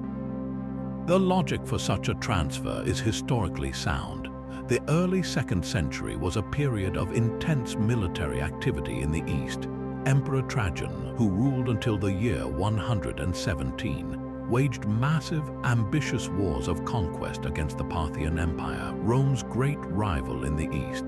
The logic for such a transfer is historically sound. The early 2nd century was a period of intense military activity in the East. Emperor Trajan, who ruled until the year 117, waged massive, ambitious wars of conquest against the Parthian Empire, Rome's great rival in the East.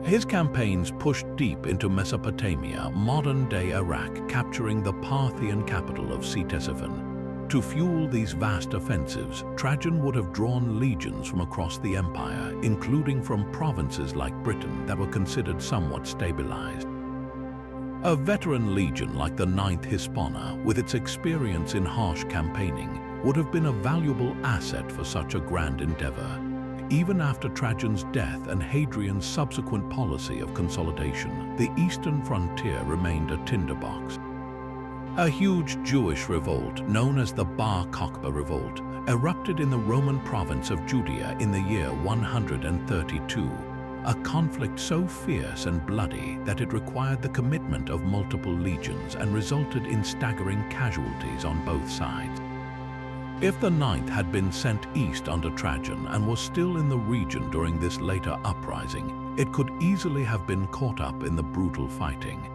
His campaigns pushed deep into Mesopotamia, modern-day Iraq, capturing the Parthian capital of Ctesiphon. To fuel these vast offensives, Trajan would have drawn legions from across the empire, including from provinces like Britain that were considered somewhat stabilized. A veteran legion like the IX Hispana, with its experience in harsh campaigning, would have been a valuable asset for such a grand endeavor. Even after Trajan's death and Hadrian's subsequent policy of consolidation, the eastern frontier remained a tinderbox. A huge Jewish revolt, known as the Bar Kokhba Revolt, erupted in the Roman province of Judea in the year 132. A conflict so fierce and bloody that it required the commitment of multiple legions and resulted in staggering casualties on both sides. If the Ninth had been sent east under Trajan and was still in the region during this later uprising, it could easily have been caught up in the brutal fighting.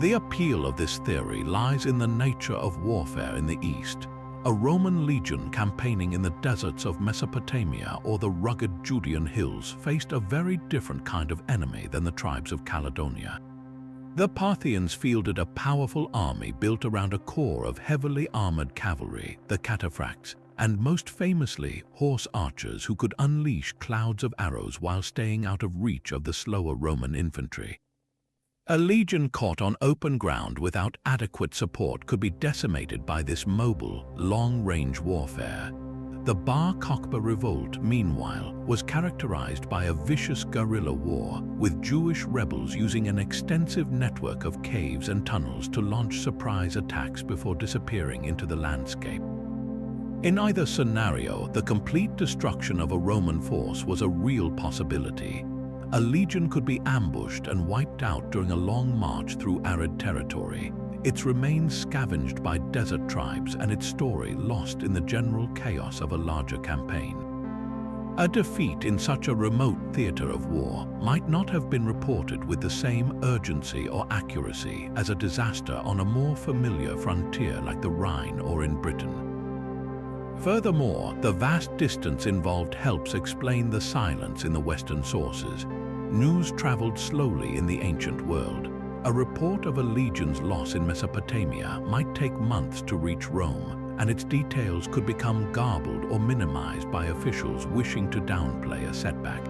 The appeal of this theory lies in the nature of warfare in the East. A Roman legion campaigning in the deserts of Mesopotamia or the rugged Judean hills faced a very different kind of enemy than the tribes of Caledonia. The Parthians fielded a powerful army built around a core of heavily armored cavalry, the cataphracts, and most famously, horse archers who could unleash clouds of arrows while staying out of reach of the slower Roman infantry. A legion caught on open ground without adequate support could be decimated by this mobile, long-range warfare. The Bar Kokhba revolt, meanwhile, was characterized by a vicious guerrilla war, with Jewish rebels using an extensive network of caves and tunnels to launch surprise attacks before disappearing into the landscape. In either scenario, the complete destruction of a Roman force was a real possibility. A legion could be ambushed and wiped out during a long march through arid territory, its remains scavenged by desert tribes and its story lost in the general chaos of a larger campaign. A defeat in such a remote theater of war might not have been reported with the same urgency or accuracy as a disaster on a more familiar frontier like the Rhine or in Britain. Furthermore, the vast distance involved helps explain the silence in the Western sources. News traveled slowly in the ancient world. A report of a legion's loss in Mesopotamia might take months to reach Rome, and its details could become garbled or minimized by officials wishing to downplay a setback.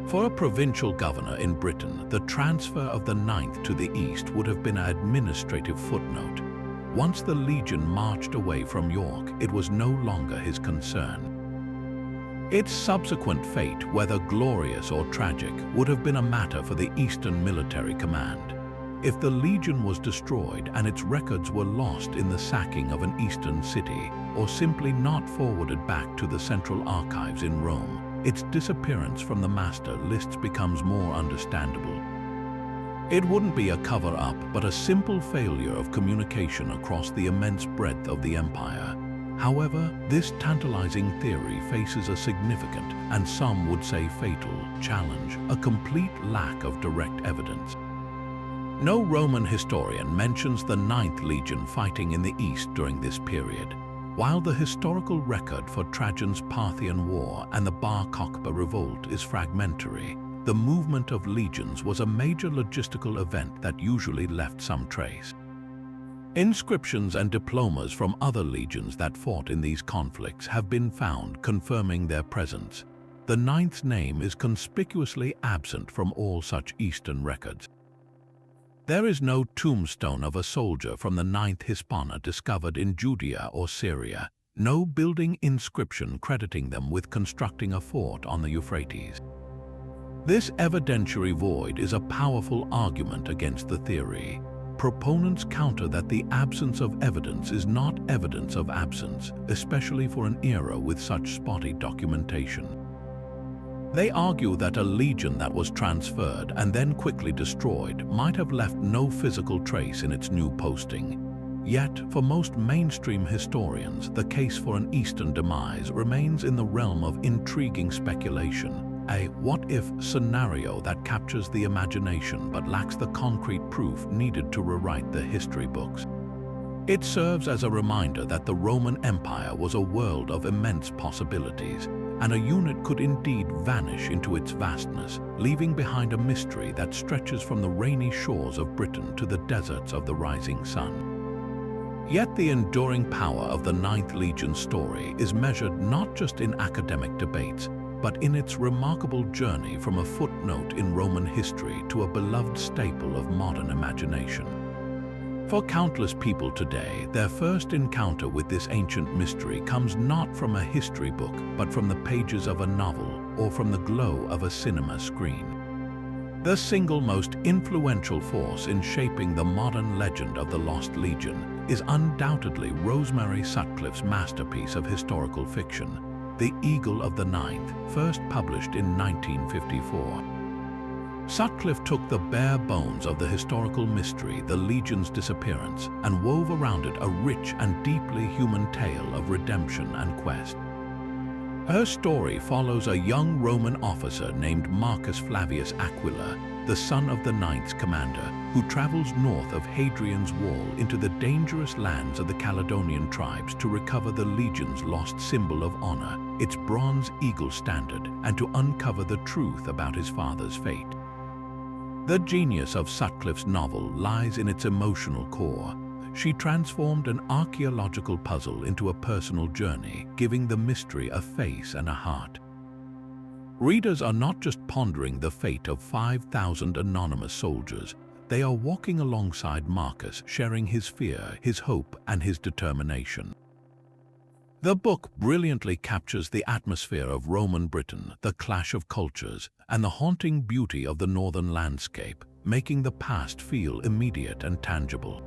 For a provincial governor in Britain, the transfer of the Ninth to the east would have been an administrative footnote. Once the legion marched away from York, it was no longer his concern. Its subsequent fate, whether glorious or tragic, would have been a matter for the Eastern Military Command. If the legion was destroyed and its records were lost in the sacking of an eastern city, or simply not forwarded back to the central archives in Rome, its disappearance from the master lists becomes more understandable. It wouldn't be a cover-up, but a simple failure of communication across the immense breadth of the empire. However, this tantalizing theory faces a significant, and some would say fatal, challenge: a complete lack of direct evidence. No Roman historian mentions the Ninth Legion fighting in the east during this period. While the historical record for Trajan's Parthian War and the Bar Kokhba Revolt is fragmentary, the movement of legions was a major logistical event that usually left some trace. Inscriptions and diplomas from other legions that fought in these conflicts have been found confirming their presence. The Ninth's name is conspicuously absent from all such Eastern records. There is no tombstone of a soldier from the Ninth Hispana discovered in Judea or Syria. no building inscription crediting them with constructing a fort on the Euphrates. This evidentiary void is a powerful argument against the theory. Proponents counter that the absence of evidence is not evidence of absence, especially for an era with such spotty documentation. They argue that a legion that was transferred and then quickly destroyed might have left no physical trace in its new posting. Yet, for most mainstream historians, the case for an Eastern demise remains in the realm of intriguing speculation, a what-if scenario that captures the imagination but lacks the concrete proof needed to rewrite the history books. It serves as a reminder that the Roman Empire was a world of immense possibilities, and a unit could indeed vanish into its vastness, leaving behind a mystery that stretches from the rainy shores of Britain to the deserts of the rising sun. Yet the enduring power of the Ninth Legion story is measured not just in academic debates, but in its remarkable journey from a footnote in Roman history to a beloved staple of modern imagination. For countless people today, their first encounter with this ancient mystery comes not from a history book, but from the pages of a novel or from the glow of a cinema screen. The single most influential force in shaping the modern legend of the Lost Legion is undoubtedly Rosemary Sutcliffe's masterpiece of historical fiction, The Eagle of the Ninth, first published in 1954. Sutcliffe took the bare bones of the historical mystery, the Legion's disappearance, and wove around it a rich and deeply human tale of redemption and quest. Her story follows a young Roman officer named Marcus Flavius Aquila, the son of the Ninth's commander, who travels north of Hadrian's Wall into the dangerous lands of the Caledonian tribes to recover the Legion's lost symbol of honor, its bronze eagle standard, and to uncover the truth about his father's fate. The genius of Sutcliffe's novel lies in its emotional core. She transformed an archaeological puzzle into a personal journey, giving the mystery a face and a heart. Readers are not just pondering the fate of 5,000 anonymous soldiers, they are walking alongside Marcus, sharing his fear, his hope, and his determination. The book brilliantly captures the atmosphere of Roman Britain, the clash of cultures, and the haunting beauty of the northern landscape, making the past feel immediate and tangible.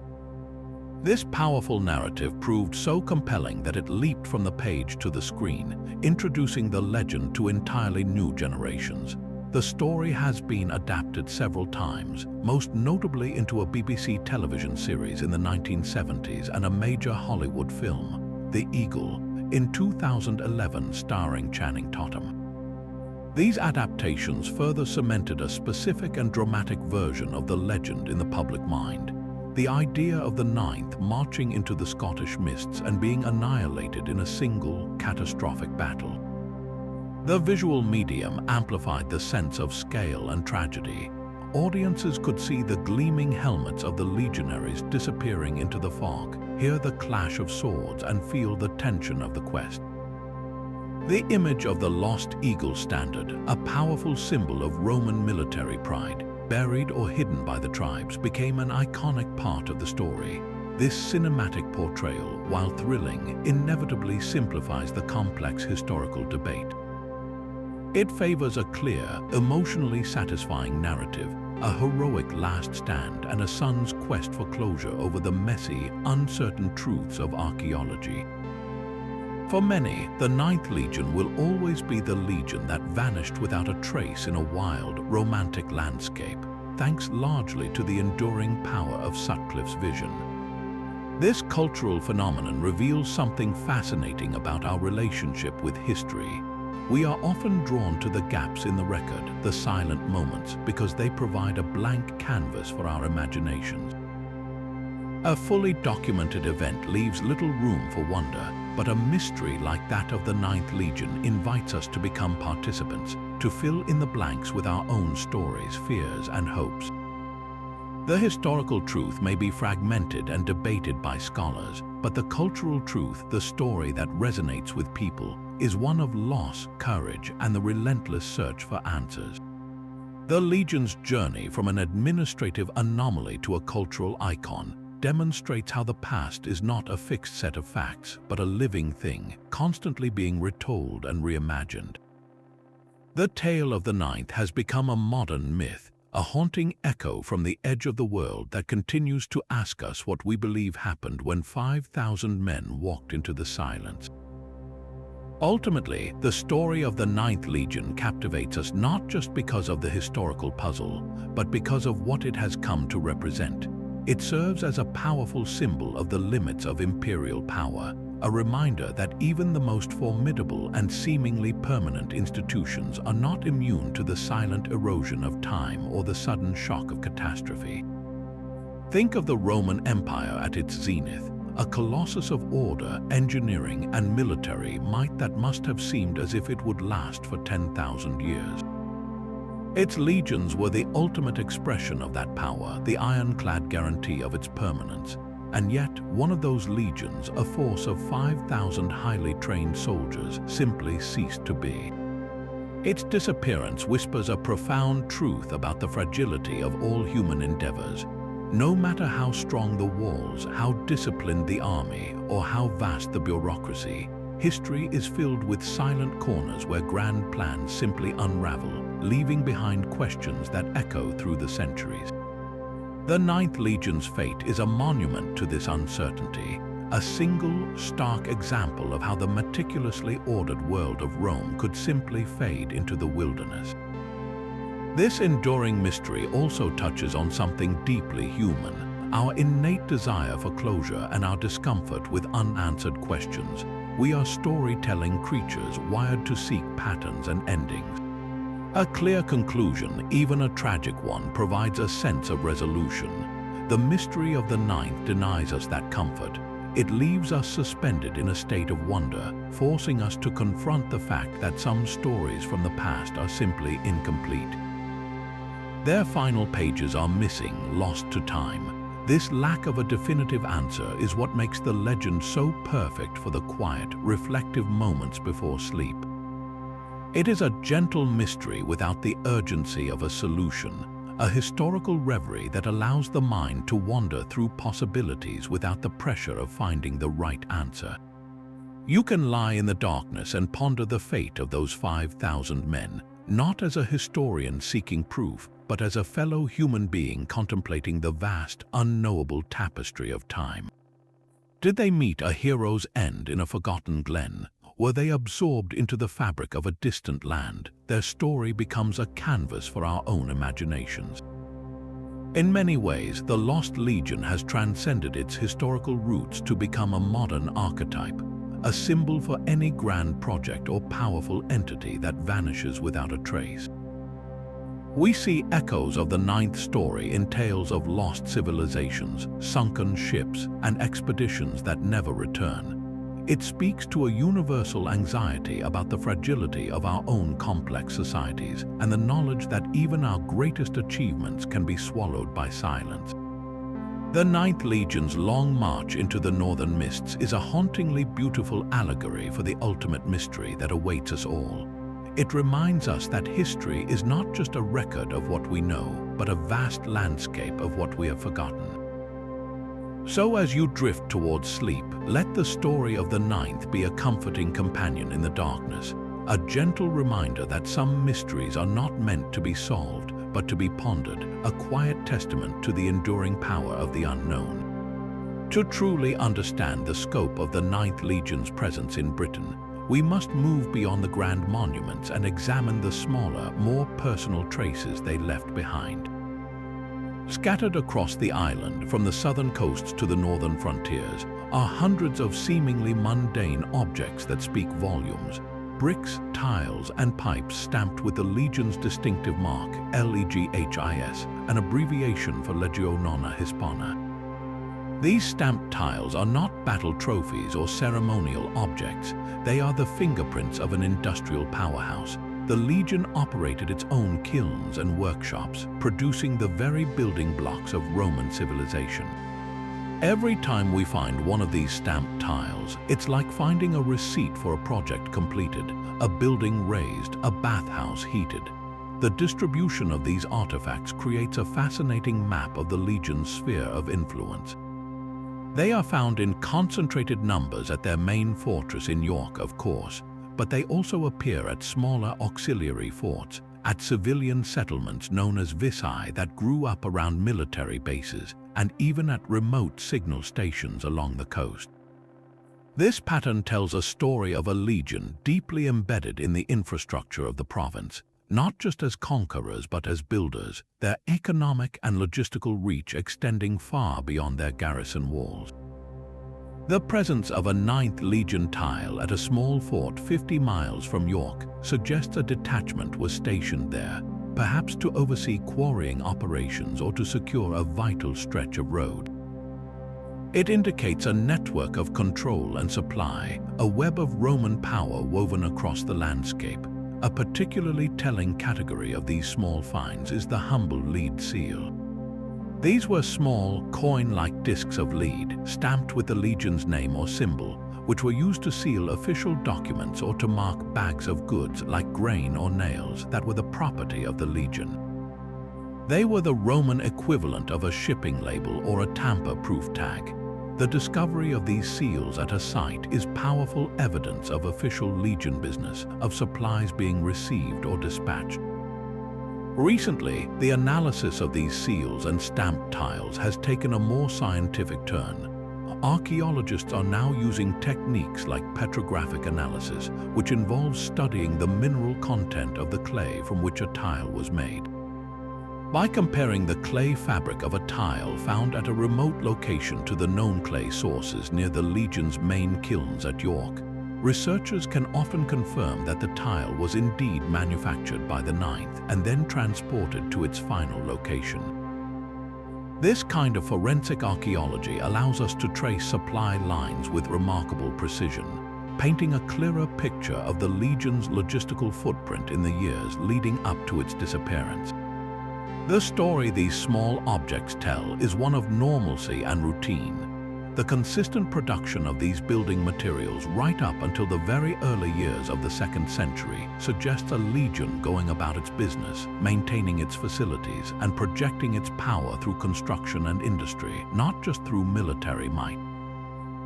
This powerful narrative proved so compelling that it leaped from the page to the screen, introducing the legend to entirely new generations. The story has been adapted several times, most notably into a BBC television series in the 1970s and a major Hollywood film, The Eagle, in 2011 starring Channing Tatum. These adaptations further cemented a specific and dramatic version of the legend in the public mind. The idea of the Ninth marching into the Scottish mists and being annihilated in a single, catastrophic battle. The visual medium amplified the sense of scale and tragedy. Audiences could see the gleaming helmets of the legionaries disappearing into the fog, hear the clash of swords, and feel the tension of the quest. The image of the lost eagle standard, a powerful symbol of Roman military pride, buried or hidden by the tribes, became an iconic part of the story. This cinematic portrayal, while thrilling, inevitably simplifies the complex historical debate. It favors a clear, emotionally satisfying narrative, a heroic last stand, and a son's quest for closure over the messy, uncertain truths of archaeology. For many, the Ninth Legion will always be the legion that vanished without a trace in a wild, romantic landscape, thanks largely to the enduring power of Sutcliffe's vision. This cultural phenomenon reveals something fascinating about our relationship with history. We are often drawn to the gaps in the record, the silent moments, because they provide a blank canvas for our imaginations. A fully documented event leaves little room for wonder, but a mystery like that of the Ninth Legion invites us to become participants, to fill in the blanks with our own stories, fears, and hopes. The historical truth may be fragmented and debated by scholars, but the cultural truth, the story that resonates with people, is one of loss, courage, and the relentless search for answers. The Legion's journey from an administrative anomaly to a cultural icon demonstrates how the past is not a fixed set of facts, but a living thing, constantly being retold and reimagined. The tale of the Ninth has become a modern myth, a haunting echo from the edge of the world that continues to ask us what we believe happened when 5,000 men walked into the silence. Ultimately, the story of the Ninth Legion captivates us not just because of the historical puzzle, but because of what it has come to represent. It serves as a powerful symbol of the limits of imperial power, a reminder that even the most formidable and seemingly permanent institutions are not immune to the silent erosion of time or the sudden shock of catastrophe. Think of the Roman Empire at its zenith, a colossus of order, engineering, and military might that must have seemed as if it would last for 10,000 years. Its legions were the ultimate expression of that power, the ironclad guarantee of its permanence. And yet, one of those legions, a force of 5,000 highly trained soldiers, simply ceased to be. Its disappearance whispers a profound truth about the fragility of all human endeavors. No matter how strong the walls, how disciplined the army, or how vast the bureaucracy, history is filled with silent corners where grand plans simply unravel, leaving behind questions that echo through the centuries. The Ninth Legion's fate is a monument to this uncertainty, a single, stark example of how the meticulously ordered world of Rome could simply fade into the wilderness. This enduring mystery also touches on something deeply human, our innate desire for closure and our discomfort with unanswered questions. We are storytelling creatures wired to seek patterns and endings. A clear conclusion, even a tragic one, provides a sense of resolution. The mystery of the Ninth denies us that comfort. It leaves us suspended in a state of wonder, forcing us to confront the fact that some stories from the past are simply incomplete. Their final pages are missing, lost to time. This lack of a definitive answer is what makes the legend so perfect for the quiet, reflective moments before sleep. It is a gentle mystery without the urgency of a solution, a historical reverie that allows the mind to wander through possibilities without the pressure of finding the right answer. You can lie in the darkness and ponder the fate of those 5,000 men, not as a historian seeking proof, but as a fellow human being contemplating the vast, unknowable tapestry of time. Did they meet a hero's end in a forgotten glen? Were they absorbed into the fabric of a distant land? Their story becomes a canvas for our own imaginations. In many ways, the Lost Legion has transcended its historical roots to become a modern archetype, a symbol for any grand project or powerful entity that vanishes without a trace. We see echoes of the Ninth story in tales of lost civilizations, sunken ships, and expeditions that never return. It speaks to a universal anxiety about the fragility of our own complex societies and the knowledge that even our greatest achievements can be swallowed by silence. The Ninth Legion's long march into the northern mists is a hauntingly beautiful allegory for the ultimate mystery that awaits us all. It reminds us that history is not just a record of what we know, but a vast landscape of what we have forgotten. So as you drift towards sleep, let the story of the Ninth be a comforting companion in the darkness, a gentle reminder that some mysteries are not meant to be solved, but to be pondered, a quiet testament to the enduring power of the unknown. To truly understand the scope of the Ninth Legion's presence in Britain, we must move beyond the grand monuments and examine the smaller, more personal traces they left behind. Scattered across the island, from the southern coasts to the northern frontiers, are hundreds of seemingly mundane objects that speak volumes. Bricks, tiles, and pipes stamped with the Legion's distinctive mark, LEGHIS, an abbreviation for Legio IX Hispana. These stamped tiles are not battle trophies or ceremonial objects. They are the fingerprints of an industrial powerhouse. The Legion operated its own kilns and workshops, producing the very building blocks of Roman civilization. Every time we find one of these stamped tiles, it's like finding a receipt for a project completed, a building raised, a bathhouse heated. The distribution of these artifacts creates a fascinating map of the Legion's sphere of influence. They are found in concentrated numbers at their main fortress in York, of course, but they also appear at smaller auxiliary forts, at civilian settlements known as vici that grew up around military bases, and even at remote signal stations along the coast. This pattern tells a story of a legion deeply embedded in the infrastructure of the province, not just as conquerors but as builders, their economic and logistical reach extending far beyond their garrison walls. The presence of a 9th Legion tile at a small fort 50 miles from York suggests a detachment was stationed there, perhaps to oversee quarrying operations or to secure a vital stretch of road. It indicates a network of control and supply, a web of Roman power woven across the landscape. A particularly telling category of these small finds is the humble lead seal. These were small, coin-like discs of lead, stamped with the legion's name or symbol, which were used to seal official documents or to mark bags of goods like grain or nails that were the property of the legion. They were the Roman equivalent of a shipping label or a tamper-proof tag. The discovery of these seals at a site is powerful evidence of official legion business, of supplies being received or dispatched. Recently, the analysis of these seals and stamped tiles has taken a more scientific turn. Archaeologists are now using techniques like petrographic analysis, which involves studying the mineral content of the clay from which a tile was made. By comparing the clay fabric of a tile found at a remote location to the known clay sources near the Legion's main kilns at York, researchers can often confirm that the tile was indeed manufactured by the 9th and then transported to its final location. This kind of forensic archaeology allows us to trace supply lines with remarkable precision, painting a clearer picture of the Legion's logistical footprint in the years leading up to its disappearance. The story these small objects tell is one of normalcy and routine. The consistent production of these building materials right up until the very early years of the 2nd century suggests a legion going about its business, maintaining its facilities, and projecting its power through construction and industry, not just through military might.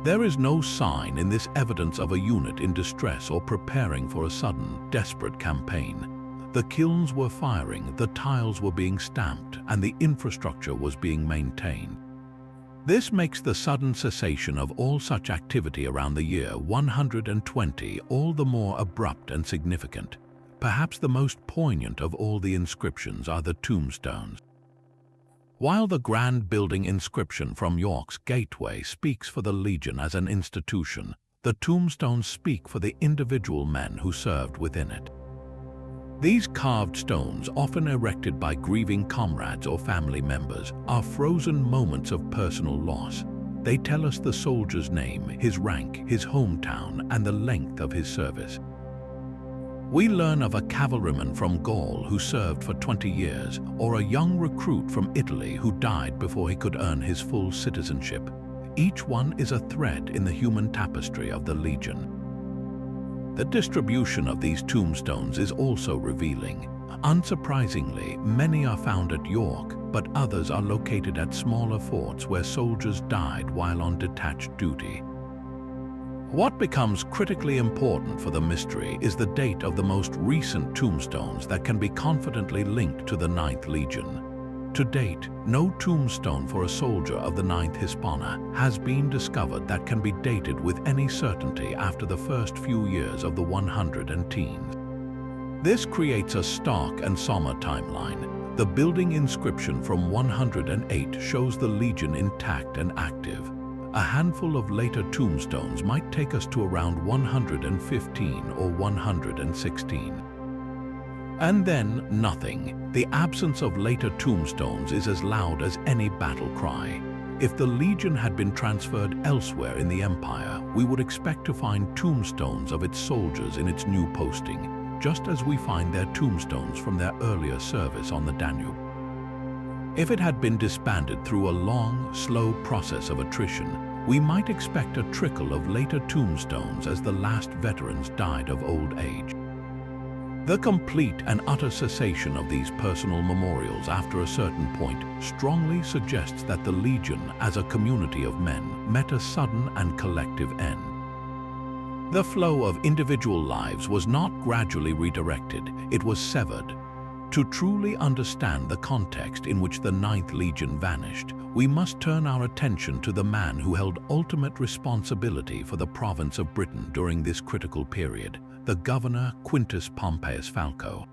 There is no sign in this evidence of a unit in distress or preparing for a sudden, desperate campaign. The kilns were firing, the tiles were being stamped, and the infrastructure was being maintained. This makes the sudden cessation of all such activity around the year 120 all the more abrupt and significant. Perhaps the most poignant of all the inscriptions are the tombstones. While the grand building inscription from York's gateway speaks for the Legion as an institution, the tombstones speak for the individual men who served within it. These carved stones, often erected by grieving comrades or family members, are frozen moments of personal loss. They tell us the soldier's name, his rank, his hometown, and the length of his service. We learn of a cavalryman from Gaul who served for 20 years, or a young recruit from Italy who died before he could earn his full citizenship. Each one is a thread in the human tapestry of the Legion. The distribution of these tombstones is also revealing. Unsurprisingly, many are found at York, but others are located at smaller forts where soldiers died while on detached duty. What becomes critically important for the mystery is the date of the most recent tombstones that can be confidently linked to the 9th Legion. To date, no tombstone for a soldier of the 9th Hispana has been discovered that can be dated with any certainty after the first few years of the 110s. This creates a stark and somber timeline. The building inscription from 108 shows the Legion intact and active. A handful of later tombstones might take us to around 115 or 116. And then nothing. The absence of later tombstones is as loud as any battle cry. If the Legion had been transferred elsewhere in the Empire, we would expect to find tombstones of its soldiers in its new posting, just as we find their tombstones from their earlier service on the Danube. If it had been disbanded through a long, slow process of attrition, we might expect a trickle of later tombstones as the last veterans died of old age. The complete and utter cessation of these personal memorials after a certain point strongly suggests that the Legion, as a community of men, met a sudden and collective end. The flow of individual lives was not gradually redirected, it was severed. To truly understand the context in which the Ninth Legion vanished, we must turn our attention to the man who held ultimate responsibility for the province of Britain during this critical period, the governor Quintus Pompeius Falco.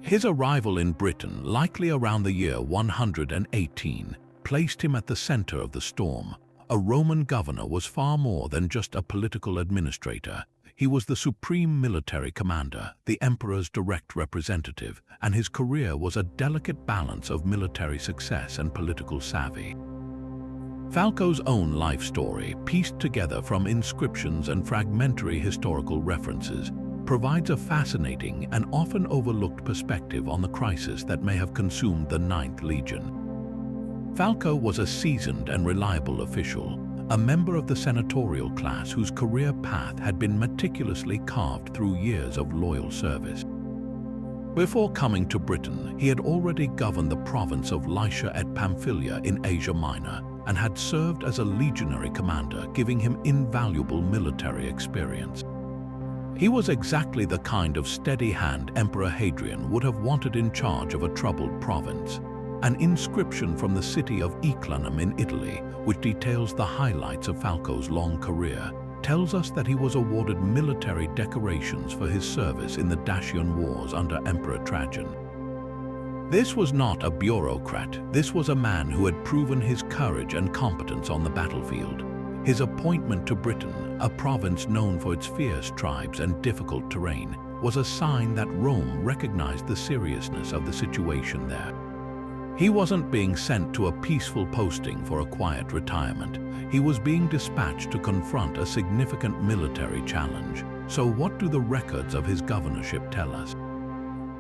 His arrival in Britain, likely around the year 118, placed him at the center of the storm. A Roman governor was far more than just a political administrator. He was the supreme military commander, the emperor's direct representative, and his career was a delicate balance of military success and political savvy. Falco's own life story, pieced together from inscriptions and fragmentary historical references, provides a fascinating and often overlooked perspective on the crisis that may have consumed the Ninth Legion. Falco was a seasoned and reliable official, a member of the senatorial class whose career path had been meticulously carved through years of loyal service. Before coming to Britain, he had already governed the province of Lycia et Pamphylia in Asia Minor and had served as a legionary commander, giving him invaluable military experience. He was exactly the kind of steady hand Emperor Hadrian would have wanted in charge of a troubled province. An inscription from the city of Eclanum in Italy, which details the highlights of Falco's long career, tells us that he was awarded military decorations for his service in the Dacian Wars under Emperor Trajan. This was not a bureaucrat, this was a man who had proven his courage and competence on the battlefield. His appointment to Britain, a province known for its fierce tribes and difficult terrain, was a sign that Rome recognized the seriousness of the situation there. He wasn't being sent to a peaceful posting for a quiet retirement. He was being dispatched to confront a significant military challenge. So what do the records of his governorship tell us?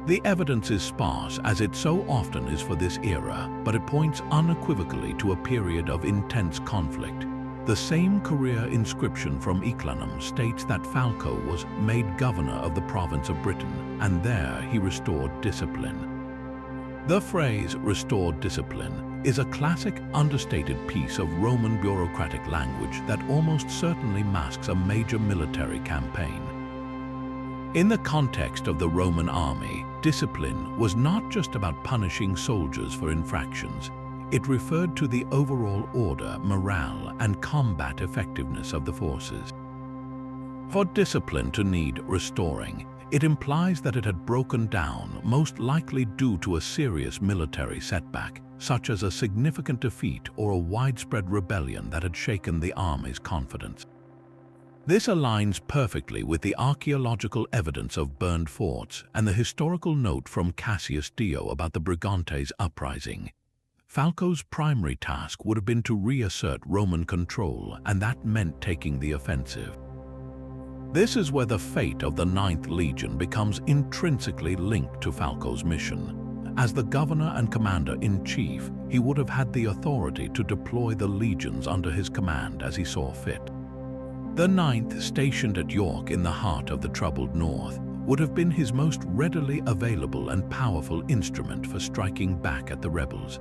The evidence is sparse, as it so often is for this era, but it points unequivocally to a period of intense conflict. The same career inscription from Eclanum states that Falco was made governor of the province of Britain, and there he restored discipline. The phrase "restored discipline" is a classic, understated piece of Roman bureaucratic language that almost certainly masks a major military campaign. In the context of the Roman army, discipline was not just about punishing soldiers for infractions. It referred to the overall order, morale, and combat effectiveness of the forces. For discipline to need restoring, it implies that it had broken down, most likely due to a serious military setback, such as a significant defeat or a widespread rebellion that had shaken the army's confidence. This aligns perfectly with the archaeological evidence of burned forts and the historical note from Cassius Dio about the Brigantes uprising. Falco's primary task would have been to reassert Roman control, and that meant taking the offensive. This is where the fate of the Ninth Legion becomes intrinsically linked to Falco's mission. As the governor and commander-in-chief, he would have had the authority to deploy the legions under his command as he saw fit. The Ninth, stationed at York in the heart of the troubled North, would have been his most readily available and powerful instrument for striking back at the rebels.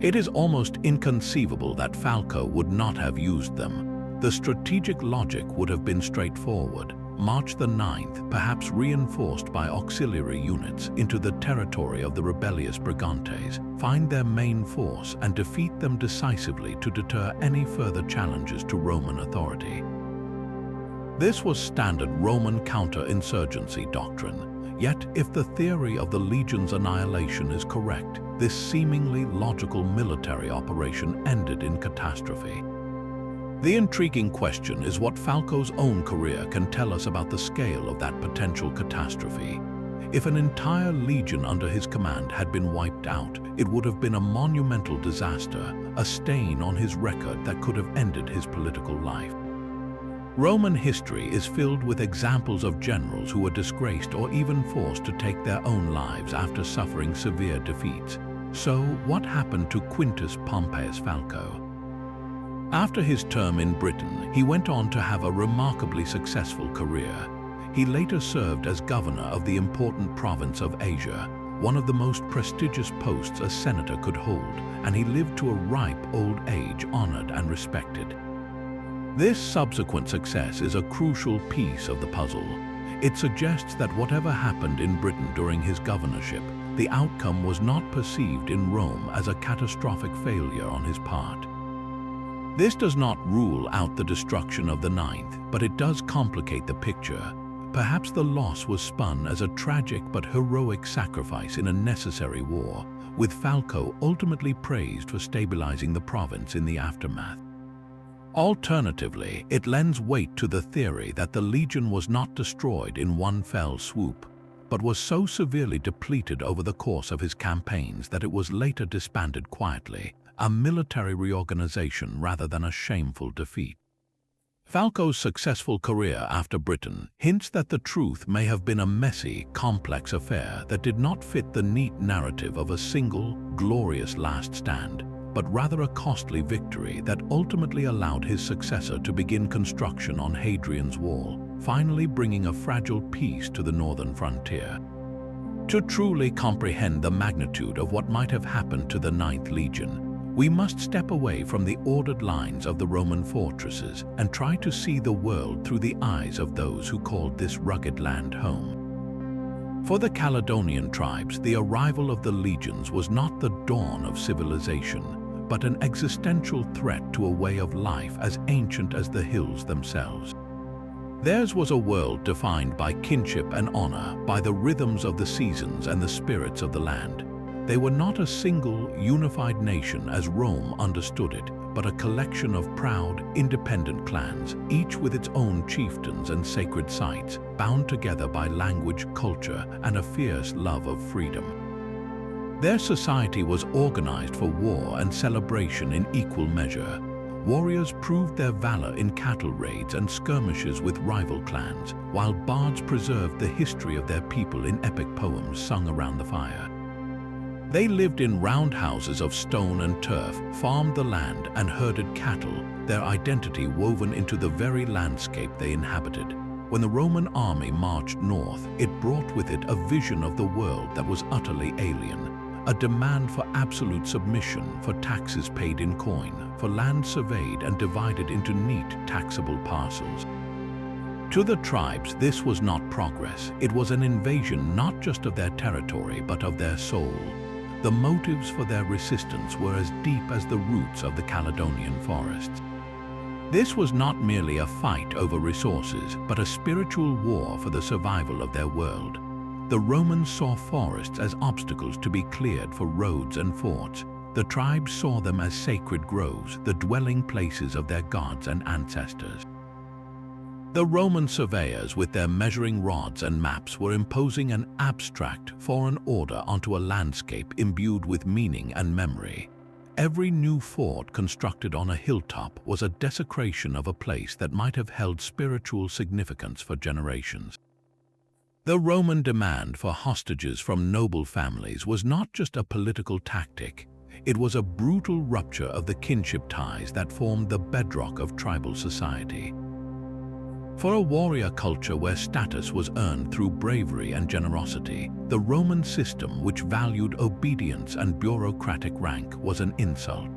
It is almost inconceivable that Falco would not have used them. The strategic logic would have been straightforward. March the 9th, perhaps reinforced by auxiliary units, into the territory of the rebellious Brigantes, find their main force and defeat them decisively to deter any further challenges to Roman authority. This was standard Roman counterinsurgency doctrine. Yet, if the theory of the legion's annihilation is correct, this seemingly logical military operation ended in catastrophe. The intriguing question is what Falco's own career can tell us about the scale of that potential catastrophe. If an entire legion under his command had been wiped out, it would have been a monumental disaster, a stain on his record that could have ended his political life. Roman history is filled with examples of generals who were disgraced or even forced to take their own lives after suffering severe defeats. So, what happened to Quintus Pompeius Falco? After his term in Britain, he went on to have a remarkably successful career. He later served as governor of the important province of Asia, one of the most prestigious posts a senator could hold, and he lived to a ripe old age, honored and respected. This subsequent success is a crucial piece of the puzzle. It suggests that whatever happened in Britain during his governorship, the outcome was not perceived in Rome as a catastrophic failure on his part. This does not rule out the destruction of the Ninth, but it does complicate the picture. Perhaps the loss was spun as a tragic but heroic sacrifice in a necessary war, with Falco ultimately praised for stabilizing the province in the aftermath. Alternatively, it lends weight to the theory that the legion was not destroyed in one fell swoop, but was so severely depleted over the course of his campaigns that it was later disbanded quietly, a military reorganization rather than a shameful defeat. Falco's successful career after Britain hints that the truth may have been a messy, complex affair that did not fit the neat narrative of a single, glorious last stand, but rather a costly victory that ultimately allowed his successor to begin construction on Hadrian's Wall, finally bringing a fragile peace to the northern frontier. To truly comprehend the magnitude of what might have happened to the Ninth Legion, we must step away from the ordered lines of the Roman fortresses and try to see the world through the eyes of those who called this rugged land home. For the Caledonian tribes, the arrival of the legions was not the dawn of civilization, but an existential threat to a way of life as ancient as the hills themselves. Theirs was a world defined by kinship and honor, by the rhythms of the seasons and the spirits of the land. They were not a single, unified nation as Rome understood it, but a collection of proud, independent clans, each with its own chieftains and sacred sites, bound together by language, culture, and a fierce love of freedom. Their society was organized for war and celebration in equal measure. Warriors proved their valor in cattle raids and skirmishes with rival clans, while bards preserved the history of their people in epic poems sung around the fire. They lived in round houses of stone and turf, farmed the land, and herded cattle, their identity woven into the very landscape they inhabited. When the Roman army marched north, it brought with it a vision of the world that was utterly alien, a demand for absolute submission, for taxes paid in coin, for land surveyed and divided into neat, taxable parcels. To the tribes, this was not progress. It was an invasion not just of their territory, but of their soul. The motives for their resistance were as deep as the roots of the Caledonian forests. This was not merely a fight over resources, but a spiritual war for the survival of their world. The Romans saw forests as obstacles to be cleared for roads and forts. The tribes saw them as sacred groves, the dwelling places of their gods and ancestors. The Roman surveyors, with their measuring rods and maps, were imposing an abstract, foreign order onto a landscape imbued with meaning and memory. Every new fort constructed on a hilltop was a desecration of a place that might have held spiritual significance for generations. The Roman demand for hostages from noble families was not just a political tactic. It was a brutal rupture of the kinship ties that formed the bedrock of tribal society. For a warrior culture where status was earned through bravery and generosity, the Roman system, which valued obedience and bureaucratic rank, was an insult.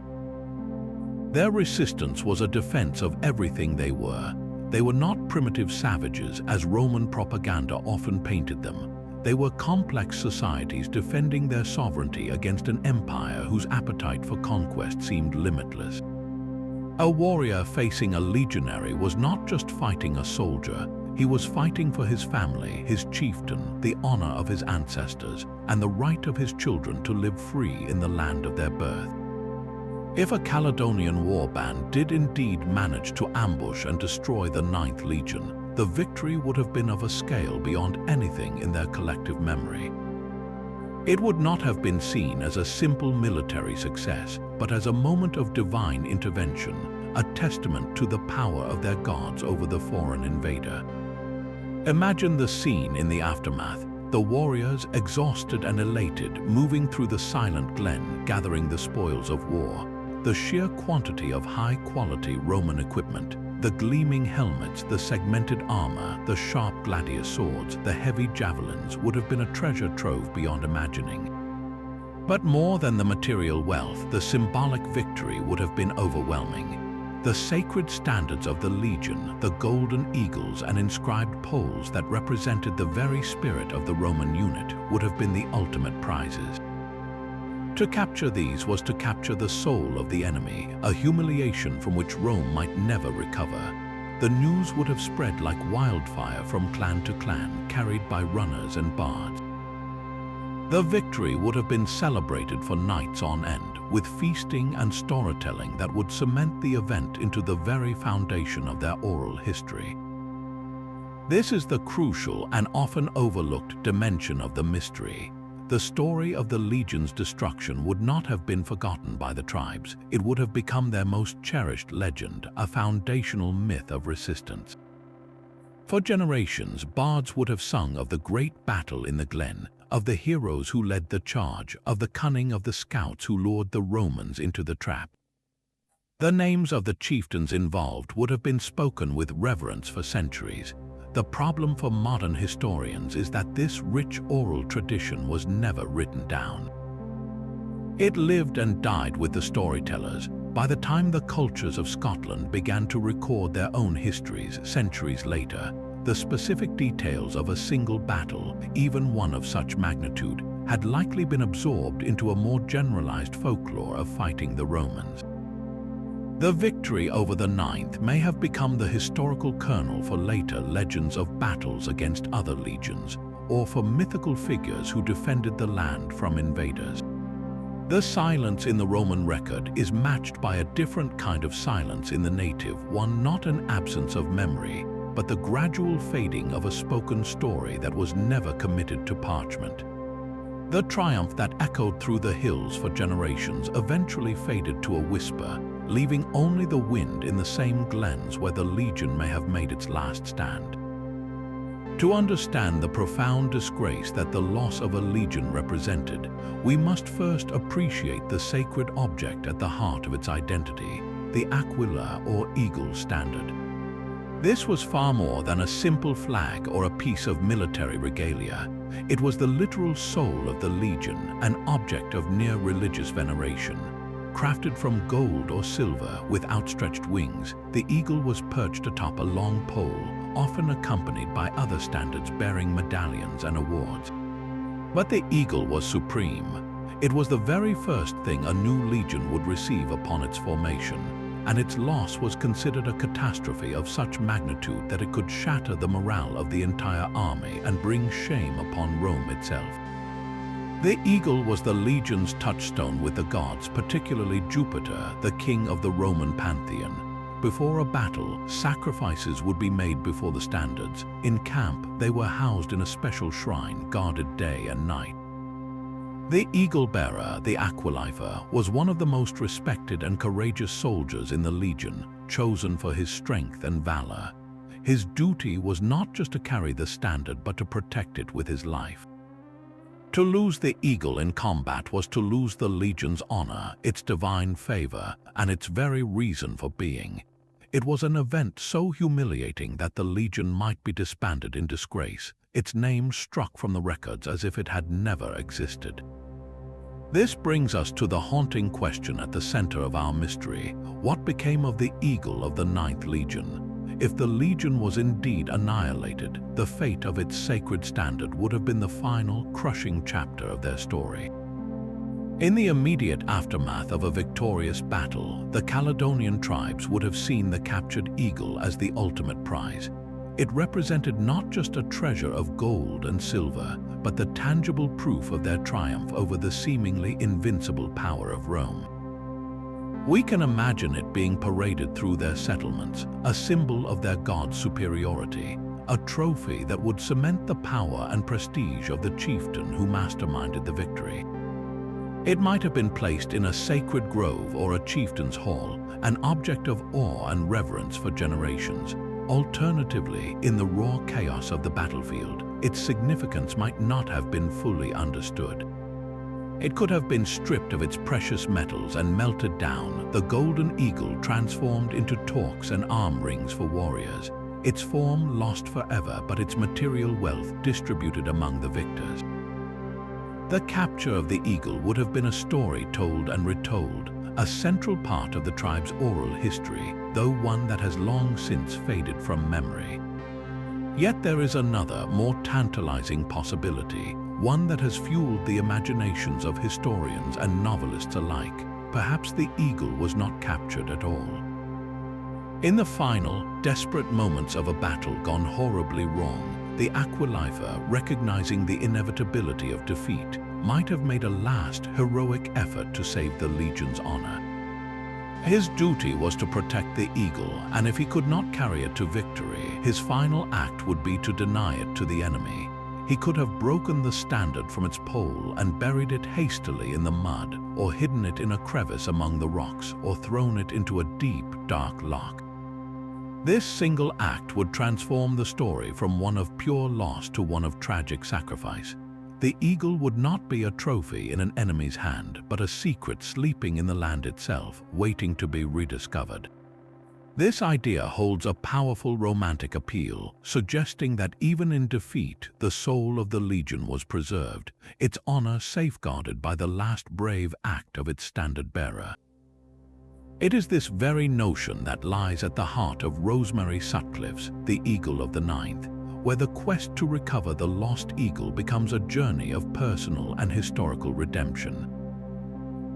Their resistance was a defense of everything they were. They were not primitive savages, as Roman propaganda often painted them. They were complex societies defending their sovereignty against an empire whose appetite for conquest seemed limitless. A warrior facing a legionary was not just fighting a soldier, he was fighting for his family, his chieftain, the honor of his ancestors, and the right of his children to live free in the land of their birth. If a Caledonian warband did indeed manage to ambush and destroy the Ninth Legion, the victory would have been of a scale beyond anything in their collective memory. It would not have been seen as a simple military success, but as a moment of divine intervention, a testament to the power of their gods over the foreign invader. Imagine the scene in the aftermath, the warriors, exhausted and elated, moving through the silent glen, gathering the spoils of war. The sheer quantity of high-quality Roman equipment, The gleaming helmets, the segmented armor, the sharp gladius swords, the heavy javelins would have been a treasure trove beyond imagining. But more than the material wealth, the symbolic victory would have been overwhelming. The sacred standards of the legion, the golden eagles and inscribed poles that represented the very spirit of the Roman unit, would have been the ultimate prizes. To capture these was to capture the soul of the enemy, a humiliation from which Rome might never recover. The news would have spread like wildfire from clan to clan, carried by runners and bards. The victory would have been celebrated for nights on end, with feasting and storytelling that would cement the event into the very foundation of their oral history. This is the crucial and often overlooked dimension of the mystery. The story of the legion's destruction would not have been forgotten by the tribes. It would have become their most cherished legend, a foundational myth of resistance. For generations, bards would have sung of the great battle in the glen, of the heroes who led the charge, of the cunning of the scouts who lured the Romans into the trap. The names of the chieftains involved would have been spoken with reverence for centuries. The problem for modern historians is that this rich oral tradition was never written down. It lived and died with the storytellers. By the time the cultures of Scotland began to record their own histories centuries later, the specific details of a single battle, even one of such magnitude, had likely been absorbed into a more generalized folklore of fighting the Romans. The victory over the Ninth may have become the historical kernel for later legends of battles against other legions, or for mythical figures who defended the land from invaders. The silence in the Roman record is matched by a different kind of silence in the native, one not an absence of memory, but the gradual fading of a spoken story that was never committed to parchment. The triumph that echoed through the hills for generations eventually faded to a whisper, leaving only the wind in the same glens where the legion may have made its last stand. To understand the profound disgrace that the loss of a legion represented, we must first appreciate the sacred object at the heart of its identity, the aquila or eagle standard. This was far more than a simple flag or a piece of military regalia. It was the literal soul of the legion, an object of near religious veneration. Crafted from gold or silver with outstretched wings, the eagle was perched atop a long pole, often accompanied by other standards bearing medallions and awards. But the eagle was supreme. It was the very first thing a new legion would receive upon its formation, and its loss was considered a catastrophe of such magnitude that it could shatter the morale of the entire army and bring shame upon Rome itself. The eagle was the legion's touchstone with the gods, particularly Jupiter, the king of the Roman pantheon. Before a battle, sacrifices would be made before the standards. In camp, they were housed in a special shrine, guarded day and night. The eagle-bearer, the aquilifer, was one of the most respected and courageous soldiers in the legion, chosen for his strength and valor. His duty was not just to carry the standard, but to protect it with his life. To lose the eagle in combat was to lose the legion's honor, its divine favor, and its very reason for being. It was an event so humiliating that the legion might be disbanded in disgrace, its name struck from the records as if it had never existed. This brings us to the haunting question at the center of our mystery. What became of the eagle of the Ninth Legion? If the legion was indeed annihilated, the fate of its sacred standard would have been the final, crushing chapter of their story. In the immediate aftermath of a victorious battle, the Caledonian tribes would have seen the captured eagle as the ultimate prize. It represented not just a treasure of gold and silver, but the tangible proof of their triumph over the seemingly invincible power of Rome. We can imagine it being paraded through their settlements, a symbol of their god's superiority, a trophy that would cement the power and prestige of the chieftain who masterminded the victory. It might have been placed in a sacred grove or a chieftain's hall, an object of awe and reverence for generations. Alternatively, in the raw chaos of the battlefield, its significance might not have been fully understood. It could have been stripped of its precious metals and melted down, the golden eagle transformed into torques and arm rings for warriors, its form lost forever but its material wealth distributed among the victors. The capture of the eagle would have been a story told and retold, a central part of the tribe's oral history, though one that has long since faded from memory. Yet there is another, more tantalizing possibility, one that has fueled the imaginations of historians and novelists alike. Perhaps the eagle was not captured at all. In the final, desperate moments of a battle gone horribly wrong, the Aquilifer, recognizing the inevitability of defeat, might have made a last heroic effort to save the legion's honor. His duty was to protect the eagle, and if he could not carry it to victory, his final act would be to deny it to the enemy. He could have broken the standard from its pole and buried it hastily in the mud, or hidden it in a crevice among the rocks, or thrown it into a deep, dark loch. This single act would transform the story from one of pure loss to one of tragic sacrifice. The eagle would not be a trophy in an enemy's hand, but a secret sleeping in the land itself, waiting to be rediscovered. This idea holds a powerful romantic appeal, suggesting that even in defeat, the soul of the legion was preserved, its honor safeguarded by the last brave act of its standard-bearer. It is this very notion that lies at the heart of Rosemary Sutcliffe's The Eagle of the Ninth, where the quest to recover the lost eagle becomes a journey of personal and historical redemption.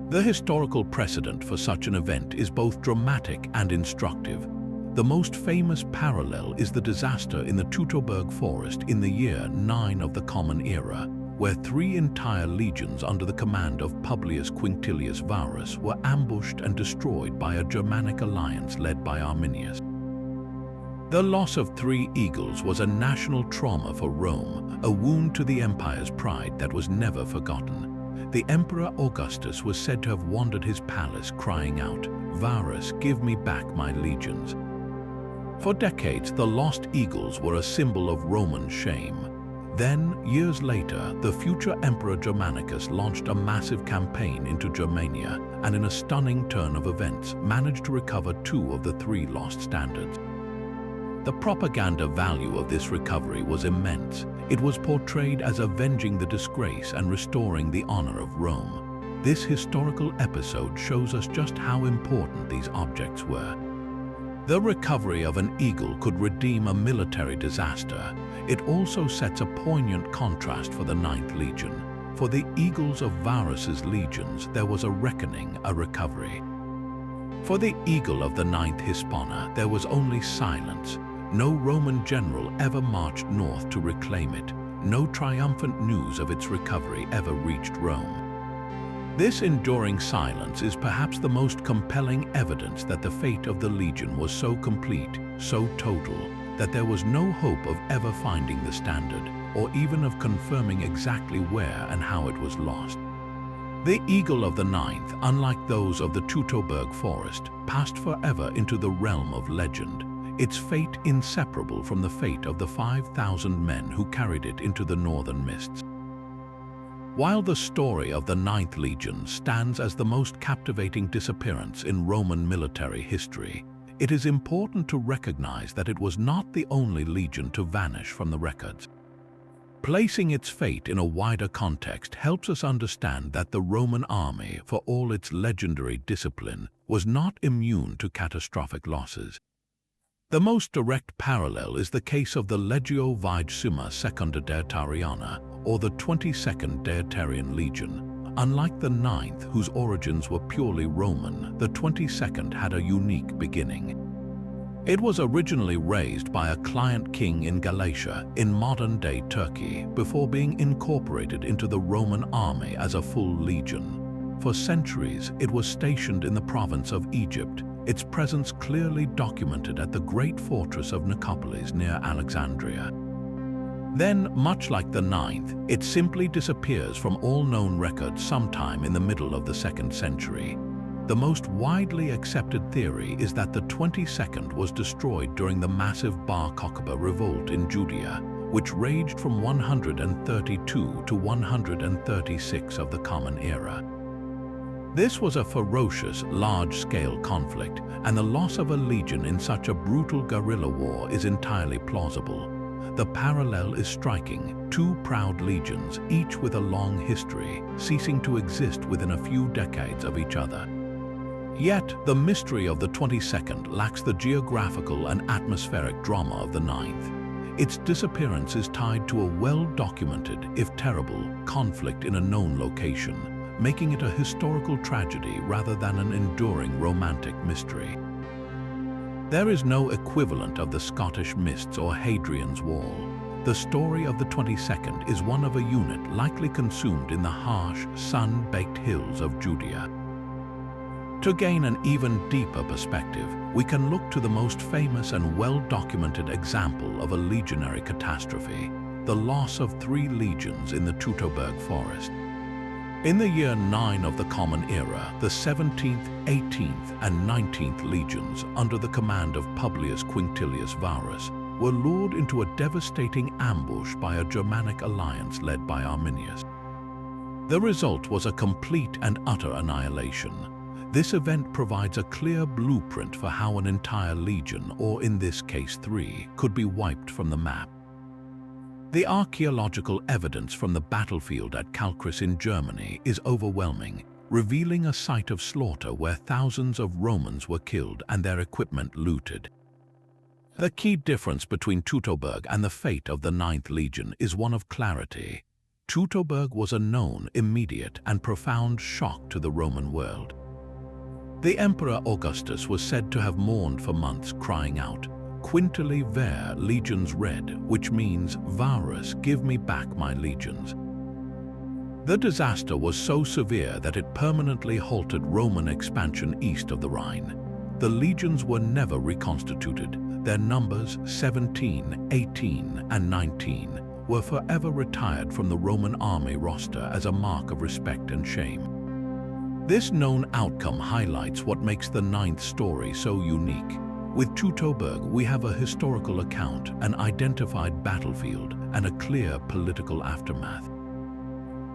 The historical precedent for such an event is both dramatic and instructive. The most famous parallel is the disaster in the Teutoburg forest in the year 9 of the Common Era, where 3 entire legions under the command of Publius Quinctilius Varus were ambushed and destroyed by a Germanic alliance led by Arminius. The loss of 3 eagles was a national trauma for Rome, a wound to the empire's pride that was never forgotten. The Emperor Augustus was said to have wandered his palace crying out, "Varus, give me back my legions." For decades, the lost eagles were a symbol of Roman shame. Then, years later, the future Emperor Germanicus launched a massive campaign into Germania and, in a stunning turn of events, managed to recover 2 of the 3 lost standards. The propaganda value of this recovery was immense. It was portrayed as avenging the disgrace and restoring the honor of Rome. This historical episode shows us just how important these objects were. The recovery of an eagle could redeem a military disaster. It also sets a poignant contrast for the 9th Legion. For the eagles of Varus's legions, there was a reckoning, a recovery. For the eagle of the 9th Hispana, there was only silence. No Roman general ever marched north to reclaim it. No triumphant news of its recovery ever reached Rome. This enduring silence is perhaps the most compelling evidence that the fate of the legion was so complete, so total, that there was no hope of ever finding the standard, or even of confirming exactly where and how it was lost. The eagle of the 9th, unlike those of the Teutoburg forest, passed forever into the realm of legend, its fate inseparable from the fate of the 5,000 men who carried it into the northern mists. While the story of the 9th Legion stands as the most captivating disappearance in Roman military history, it is important to recognize that it was not the only legion to vanish from the records. Placing its fate in a wider context helps us understand that the Roman army, for all its legendary discipline, was not immune to catastrophic losses. The most direct parallel is the case of the Legio IX Hispana, or the 22nd Dietarian Legion. Unlike the 9th, whose origins were purely Roman, the 22nd had a unique beginning. It was originally raised by a client king in Galatia, in modern-day Turkey, before being incorporated into the Roman army as a full legion. For centuries, it was stationed in the province of Egypt, its presence clearly documented at the great fortress of Nicopolis near Alexandria. Then, much like the 9th, it simply disappears from all known records sometime in the middle of the 2nd century. The most widely accepted theory is that the 22nd was destroyed during the massive Bar Kokhba revolt in Judea, which raged from 132 to 136 of the Common Era. This was a ferocious, large-scale conflict, and the loss of a legion in such a brutal guerrilla war is entirely plausible. The parallel is striking: two proud legions, each with a long history, ceasing to exist within a few decades of each other. Yet, the mystery of the 22nd lacks the geographical and atmospheric drama of the 9th. Its disappearance is tied to a well-documented, if terrible, conflict in a known location, making it a historical tragedy rather than an enduring romantic mystery. There is no equivalent of the Scottish Mists or Hadrian's Wall. The story of the 22nd is one of a unit likely consumed in the harsh, sun-baked hills of Judea. To gain an even deeper perspective, we can look to the most famous and well-documented example of a legionary catastrophe: the loss of 3 legions in the Teutoburg forest. In the year 9 of the Common Era, the 17th, 18th, and 19th legions, under the command of Publius Quinctilius Varus, were lured into a devastating ambush by a Germanic alliance led by Arminius. The result was a complete and utter annihilation. This event provides a clear blueprint for how an entire legion, or in this case 3, could be wiped from the map. The archaeological evidence from the battlefield at Calchris in Germany is overwhelming, revealing a site of slaughter where thousands of Romans were killed and their equipment looted. The key difference between Teutoburg and the fate of the 9th Legion is one of clarity. Teutoburg was a known, immediate, and profound shock to the Roman world. The Emperor Augustus was said to have mourned for months, crying out, "Quintili ver legions red," which means, "Varus, give me back my legions." The disaster was so severe that it permanently halted Roman expansion east of the Rhine. The legions were never reconstituted. Their numbers, 17, 18, and 19, were forever retired from the Roman army roster as a mark of respect and shame. This known outcome highlights what makes the 9th story so unique. With Teutoburg, we have a historical account, an identified battlefield, and a clear political aftermath.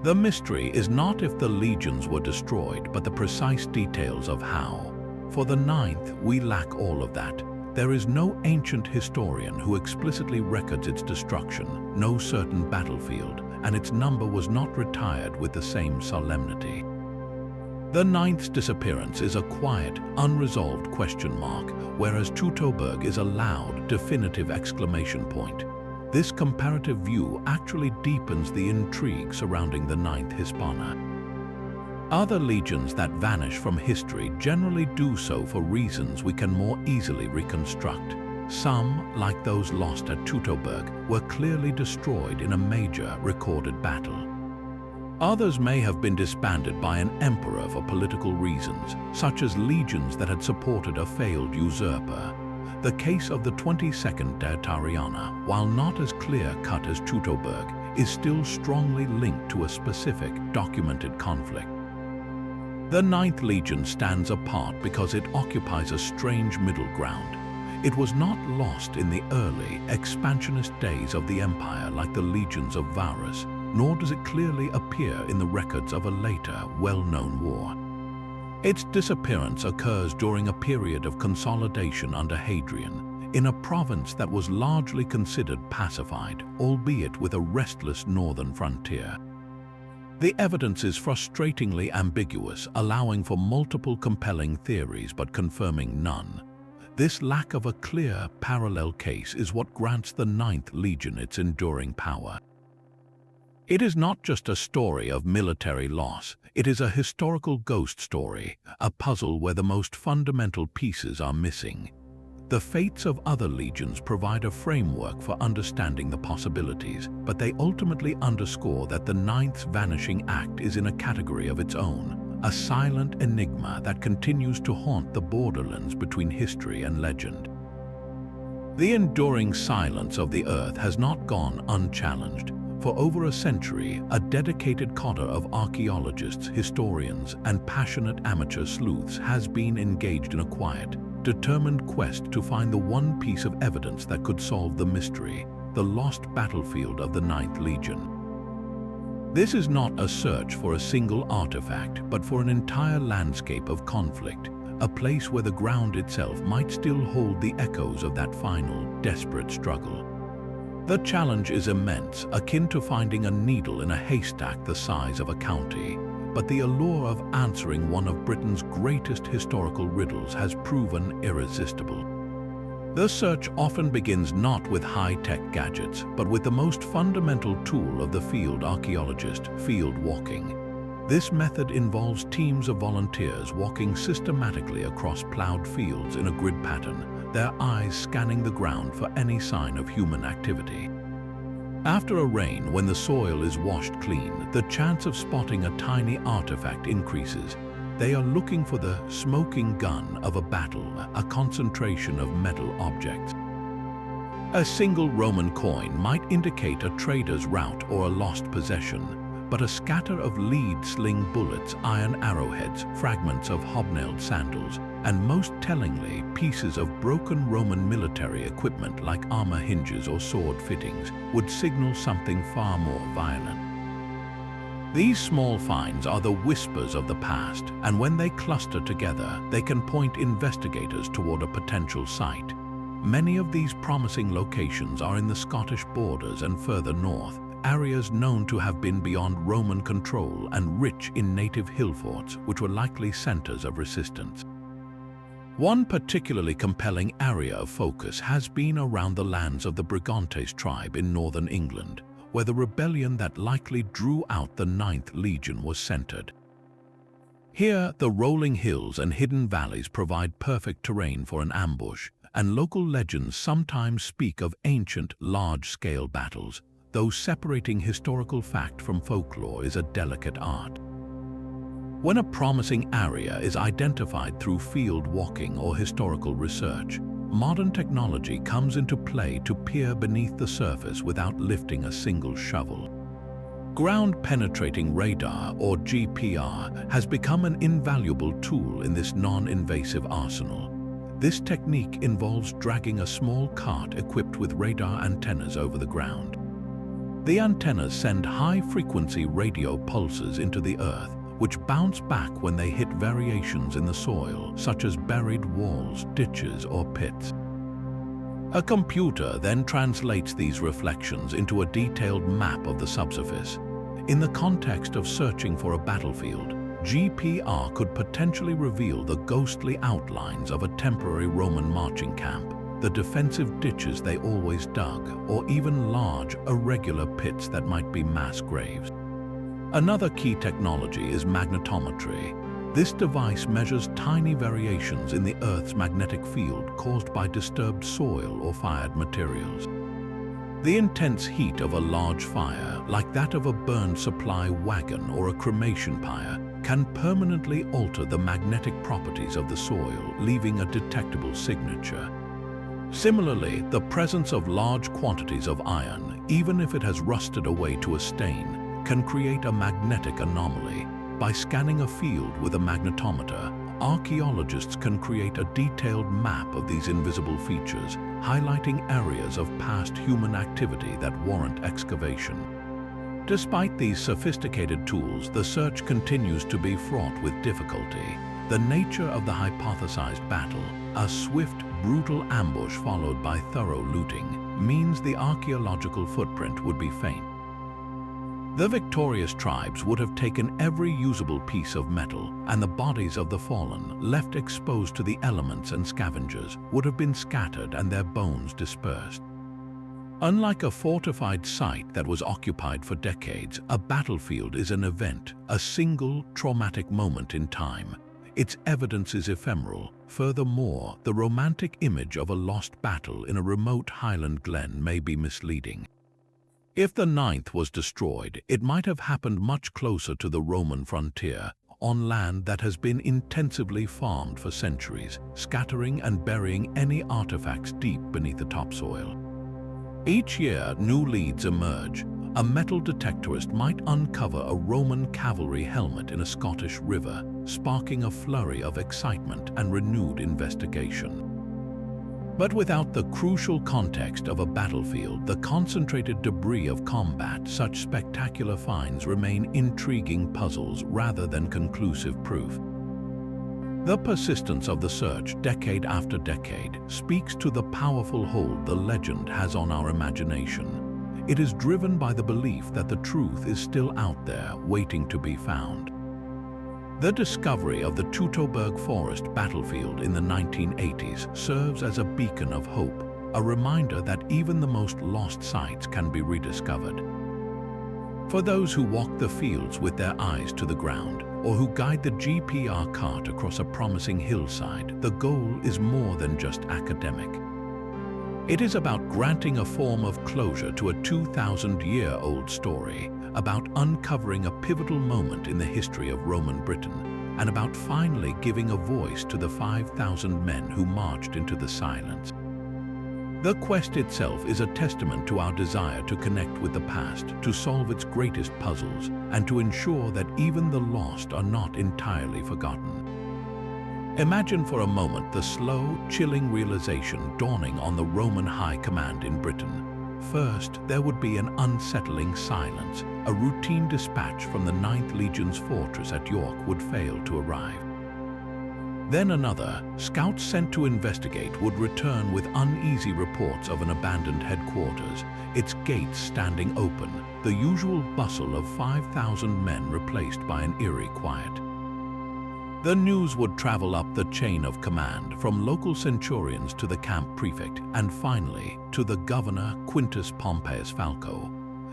The mystery is not if the legions were destroyed, but the precise details of how. For the 9th, we lack all of that. There is no ancient historian who explicitly records its destruction, no certain battlefield, and its number was not retired with the same solemnity. The 9th's disappearance is a quiet, unresolved question mark, whereas Teutoburg is a loud, definitive exclamation point. This comparative view actually deepens the intrigue surrounding the 9th Hispana. Other legions that vanish from history generally do so for reasons we can more easily reconstruct. Some, like those lost at Teutoburg, were clearly destroyed in a major recorded battle. Others may have been disbanded by an emperor for political reasons, such as legions that had supported a failed usurper. The case of the 22nd Tertariana, while not as clear-cut as Teutoburg, is still strongly linked to a specific, documented conflict. The 9th Legion stands apart because it occupies a strange middle ground. It was not lost in the early, expansionist days of the empire like the legions of Varus, nor does it clearly appear in the records of a later, well-known war. Its disappearance occurs during a period of consolidation under Hadrian, in a province that was largely considered pacified, albeit with a restless northern frontier. The evidence is frustratingly ambiguous, allowing for multiple compelling theories but confirming none. This lack of a clear, parallel case is what grants the 9th Legion its enduring power. It is not just a story of military loss, it is a historical ghost story, a puzzle where the most fundamental pieces are missing. The fates of other legions provide a framework for understanding the possibilities, but they ultimately underscore that the 9th's vanishing act is in a category of its own, a silent enigma that continues to haunt the borderlands between history and legend. The enduring silence of the earth has not gone unchallenged. For over a century, a dedicated cadre of archaeologists, historians, and passionate amateur sleuths has been engaged in a quiet, determined quest to find the one piece of evidence that could solve the mystery. the lost battlefield of the Ninth Legion. This is not a search for a single artifact, but for an entire landscape of conflict, a place where the ground itself might still hold the echoes of that final, desperate struggle. The challenge is immense, akin to finding a needle in a haystack the size of a county, but the allure of answering one of Britain's greatest historical riddles has proven irresistible. The search often begins not with high-tech gadgets, but with the most fundamental tool of the field archaeologist, field walking. This method involves teams of volunteers walking systematically across plowed fields in a grid pattern, their eyes scanning the ground for any sign of human activity. After a rain, when the soil is washed clean, the chance of spotting a tiny artifact increases. They are looking for the smoking gun of a battle, a concentration of metal objects. A single Roman coin might indicate a trader's route or a lost possession, but a scatter of lead-sling bullets, iron arrowheads, fragments of hobnailed sandals, and most tellingly, pieces of broken Roman military equipment like armor hinges or sword fittings would signal something far more violent. These small finds are the whispers of the past, and when they cluster together, they can point investigators toward a potential site. Many of these promising locations are in the Scottish borders and further north, areas known to have been beyond Roman control and rich in native hill forts, which were likely centers of resistance. One particularly compelling area of focus has been around the lands of the Brigantes tribe in northern England, where the rebellion that likely drew out the Ninth Legion was centered. Here, the rolling hills and hidden valleys provide perfect terrain for an ambush, and local legends sometimes speak of ancient, large-scale battles, though separating historical fact from folklore is a delicate art. When a promising area is identified through field walking or historical research, modern technology comes into play to peer beneath the surface without lifting a single shovel. Ground-penetrating radar, or GPR, has become an invaluable tool in this non-invasive arsenal. This technique involves dragging a small cart equipped with radar antennas over the ground. The antennas send high-frequency radio pulses into the earth, which bounce back when they hit variations in the soil, such as buried walls, ditches, or pits. A computer then translates these reflections into a detailed map of the subsurface. In the context of searching for a battlefield, GPR could potentially reveal the ghostly outlines of a temporary Roman marching camp, the defensive ditches they always dug, or even large, irregular pits that might be mass graves. Another key technology is magnetometry. This device measures tiny variations in the Earth's magnetic field caused by disturbed soil or fired materials. The intense heat of a large fire, like that of a burned supply wagon or a cremation pyre, can permanently alter the magnetic properties of the soil, leaving a detectable signature. Similarly, the presence of large quantities of iron, even if it has rusted away to a stain, can create a magnetic anomaly. By scanning a field with a magnetometer, archaeologists can create a detailed map of these invisible features, highlighting areas of past human activity that warrant excavation. Despite these sophisticated tools, the search continues to be fraught with difficulty. The nature of the hypothesized battle, a swift, brutal ambush followed by thorough looting, means the archaeological footprint would be faint. The victorious tribes would have taken every usable piece of metal, and the bodies of the fallen, left exposed to the elements and scavengers, would have been scattered and their bones dispersed. Unlike a fortified site that was occupied for decades, a battlefield is an event, a single, traumatic moment in time. Its evidence is ephemeral. Furthermore, the romantic image of a lost battle in a remote highland glen may be misleading. If the Ninth was destroyed, it might have happened much closer to the Roman frontier, on land that has been intensively farmed for centuries, scattering and burying any artifacts deep beneath the topsoil. Each year, new leads emerge. A metal detectorist might uncover a Roman cavalry helmet in a Scottish river, sparking a flurry of excitement and renewed investigation. But without the crucial context of a battlefield, the concentrated debris of combat, such spectacular finds remain intriguing puzzles rather than conclusive proof. The persistence of the search, decade after decade, speaks to the powerful hold the legend has on our imagination. It is driven by the belief that the truth is still out there, waiting to be found. The discovery of the Teutoburg Forest battlefield in the 1980s serves as a beacon of hope, a reminder that even the most lost sites can be rediscovered. For those who walk the fields with their eyes to the ground, or who guide the GPR cart across a promising hillside, the goal is more than just academic. It is about granting a form of closure to a 2,000-year-old story, about uncovering a pivotal moment in the history of Roman Britain, and about finally giving a voice to the 5,000 men who marched into the silence. The quest itself is a testament to our desire to connect with the past, to solve its greatest puzzles, and to ensure that even the lost are not entirely forgotten. Imagine for a moment the slow, chilling realization dawning on the Roman high command in Britain. First, there would be an unsettling silence. A routine dispatch from the 9th Legion's fortress at York would fail to arrive. Then another, scouts sent to investigate, would return with uneasy reports of an abandoned headquarters, its gates standing open, the usual bustle of 5,000 men replaced by an eerie quiet. The news would travel up the chain of command, from local centurions to the camp prefect, and finally to the governor Quintus Pompeius Falco.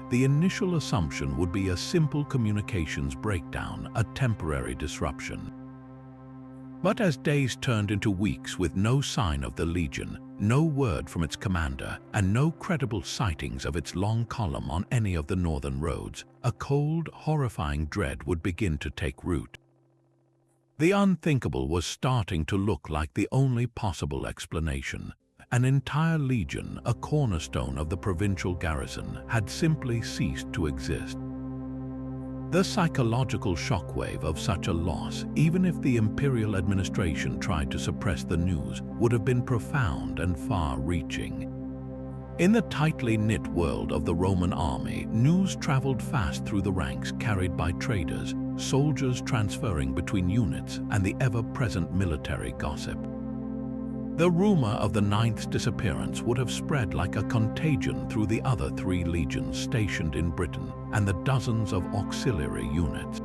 The initial assumption would be a simple communications breakdown, a temporary disruption. But as days turned into weeks with no sign of the Legion, no word from its commander, and no credible sightings of its long column on any of the northern roads, a cold, horrifying dread would begin to take root. The unthinkable was starting to look like the only possible explanation. An entire legion, a cornerstone of the provincial garrison, had simply ceased to exist. The psychological shockwave of such a loss, even if the imperial administration tried to suppress the news, would have been profound and far-reaching. In the tightly knit world of the Roman army, news traveled fast through the ranks, carried by traders, soldiers transferring between units, and the ever-present military gossip. The rumor of the 9th's disappearance would have spread like a contagion through the other 3 legions stationed in Britain and the dozens of auxiliary units.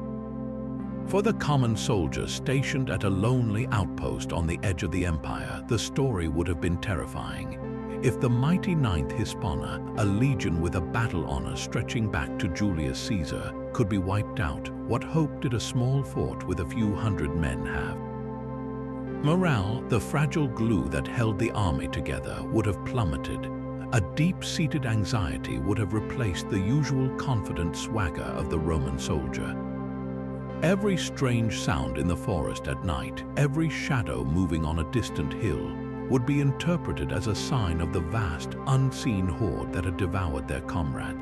For the common soldier stationed at a lonely outpost on the edge of the empire, the story would have been terrifying. If the mighty 9th Hispana, a legion with a battle honor stretching back to Julius Caesar, could be wiped out, what hope did a small fort with a few hundred men have? Morale, the fragile glue that held the army together, would have plummeted. A deep-seated anxiety would have replaced the usual confident swagger of the Roman soldier. Every strange sound in the forest at night, every shadow moving on a distant hill, would be interpreted as a sign of the vast, unseen horde that had devoured their comrade.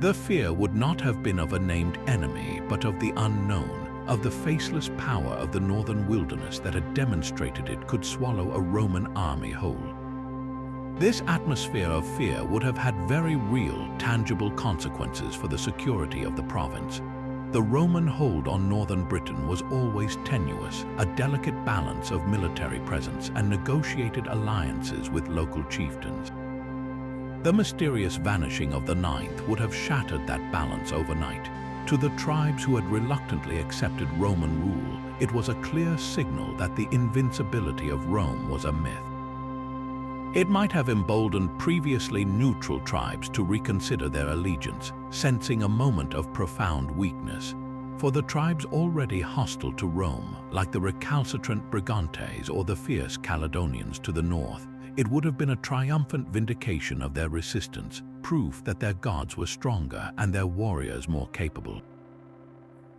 The fear would not have been of a named enemy, but of the unknown, of the faceless power of the northern wilderness that had demonstrated it could swallow a Roman army whole. This atmosphere of fear would have had very real, tangible consequences for the security of the province. The Roman hold on northern Britain was always tenuous, a delicate balance of military presence and negotiated alliances with local chieftains. The mysterious vanishing of the 9th would have shattered that balance overnight. To the tribes who had reluctantly accepted Roman rule, it was a clear signal that the invincibility of Rome was a myth. It might have emboldened previously neutral tribes to reconsider their allegiance, sensing a moment of profound weakness. For the tribes already hostile to Rome, like the recalcitrant Brigantes or the fierce Caledonians to the north, it would have been a triumphant vindication of their resistance, proof that their gods were stronger and their warriors more capable.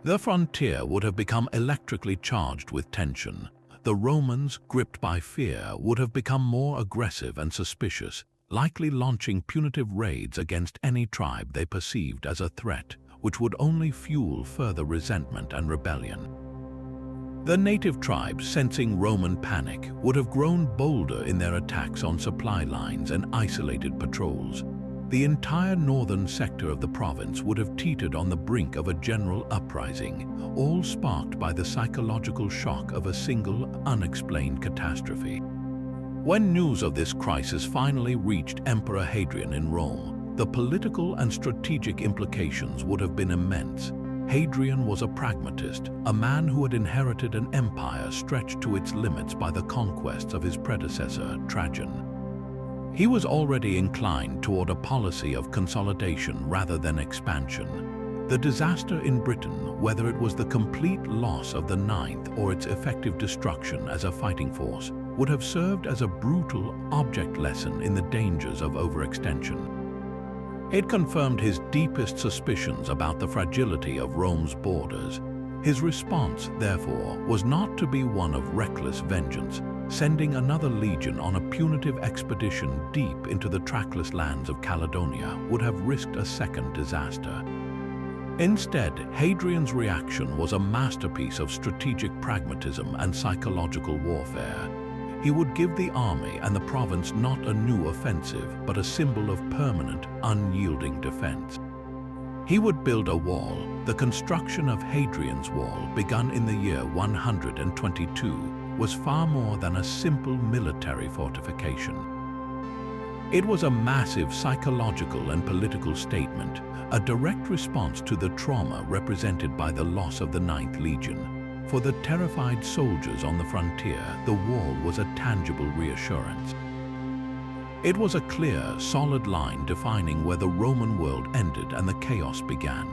The frontier would have become electrically charged with tension. The Romans, gripped by fear, would have become more aggressive and suspicious, likely launching punitive raids against any tribe they perceived as a threat, which would only fuel further resentment and rebellion. The native tribes, sensing Roman panic, would have grown bolder in their attacks on supply lines and isolated patrols. The entire northern sector of the province would have teetered on the brink of a general uprising, all sparked by the psychological shock of a single, unexplained catastrophe. When news of this crisis finally reached Emperor Hadrian in Rome, the political and strategic implications would have been immense. Hadrian was a pragmatist, a man who had inherited an empire stretched to its limits by the conquests of his predecessor, Trajan. He was already inclined toward a policy of consolidation rather than expansion. The disaster in Britain, whether it was the complete loss of the Ninth or its effective destruction as a fighting force, would have served as a brutal object lesson in the dangers of overextension. It confirmed his deepest suspicions about the fragility of Rome's borders. His response, therefore, was not to be one of reckless vengeance, sending another legion on a punitive expedition deep into the trackless lands of Caledonia would have risked a second disaster. Instead, Hadrian's reaction was a masterpiece of strategic pragmatism and psychological warfare. He would give the army and the province not a new offensive, but a symbol of permanent, unyielding defense. He would build a wall. The construction of Hadrian's Wall, begun in the year 122, was far more than a simple military fortification. It was a massive psychological and political statement, a direct response to the trauma represented by the loss of the Ninth Legion. For the terrified soldiers on the frontier, the wall was a tangible reassurance. It was a clear, solid line defining where the Roman world ended and the chaos began.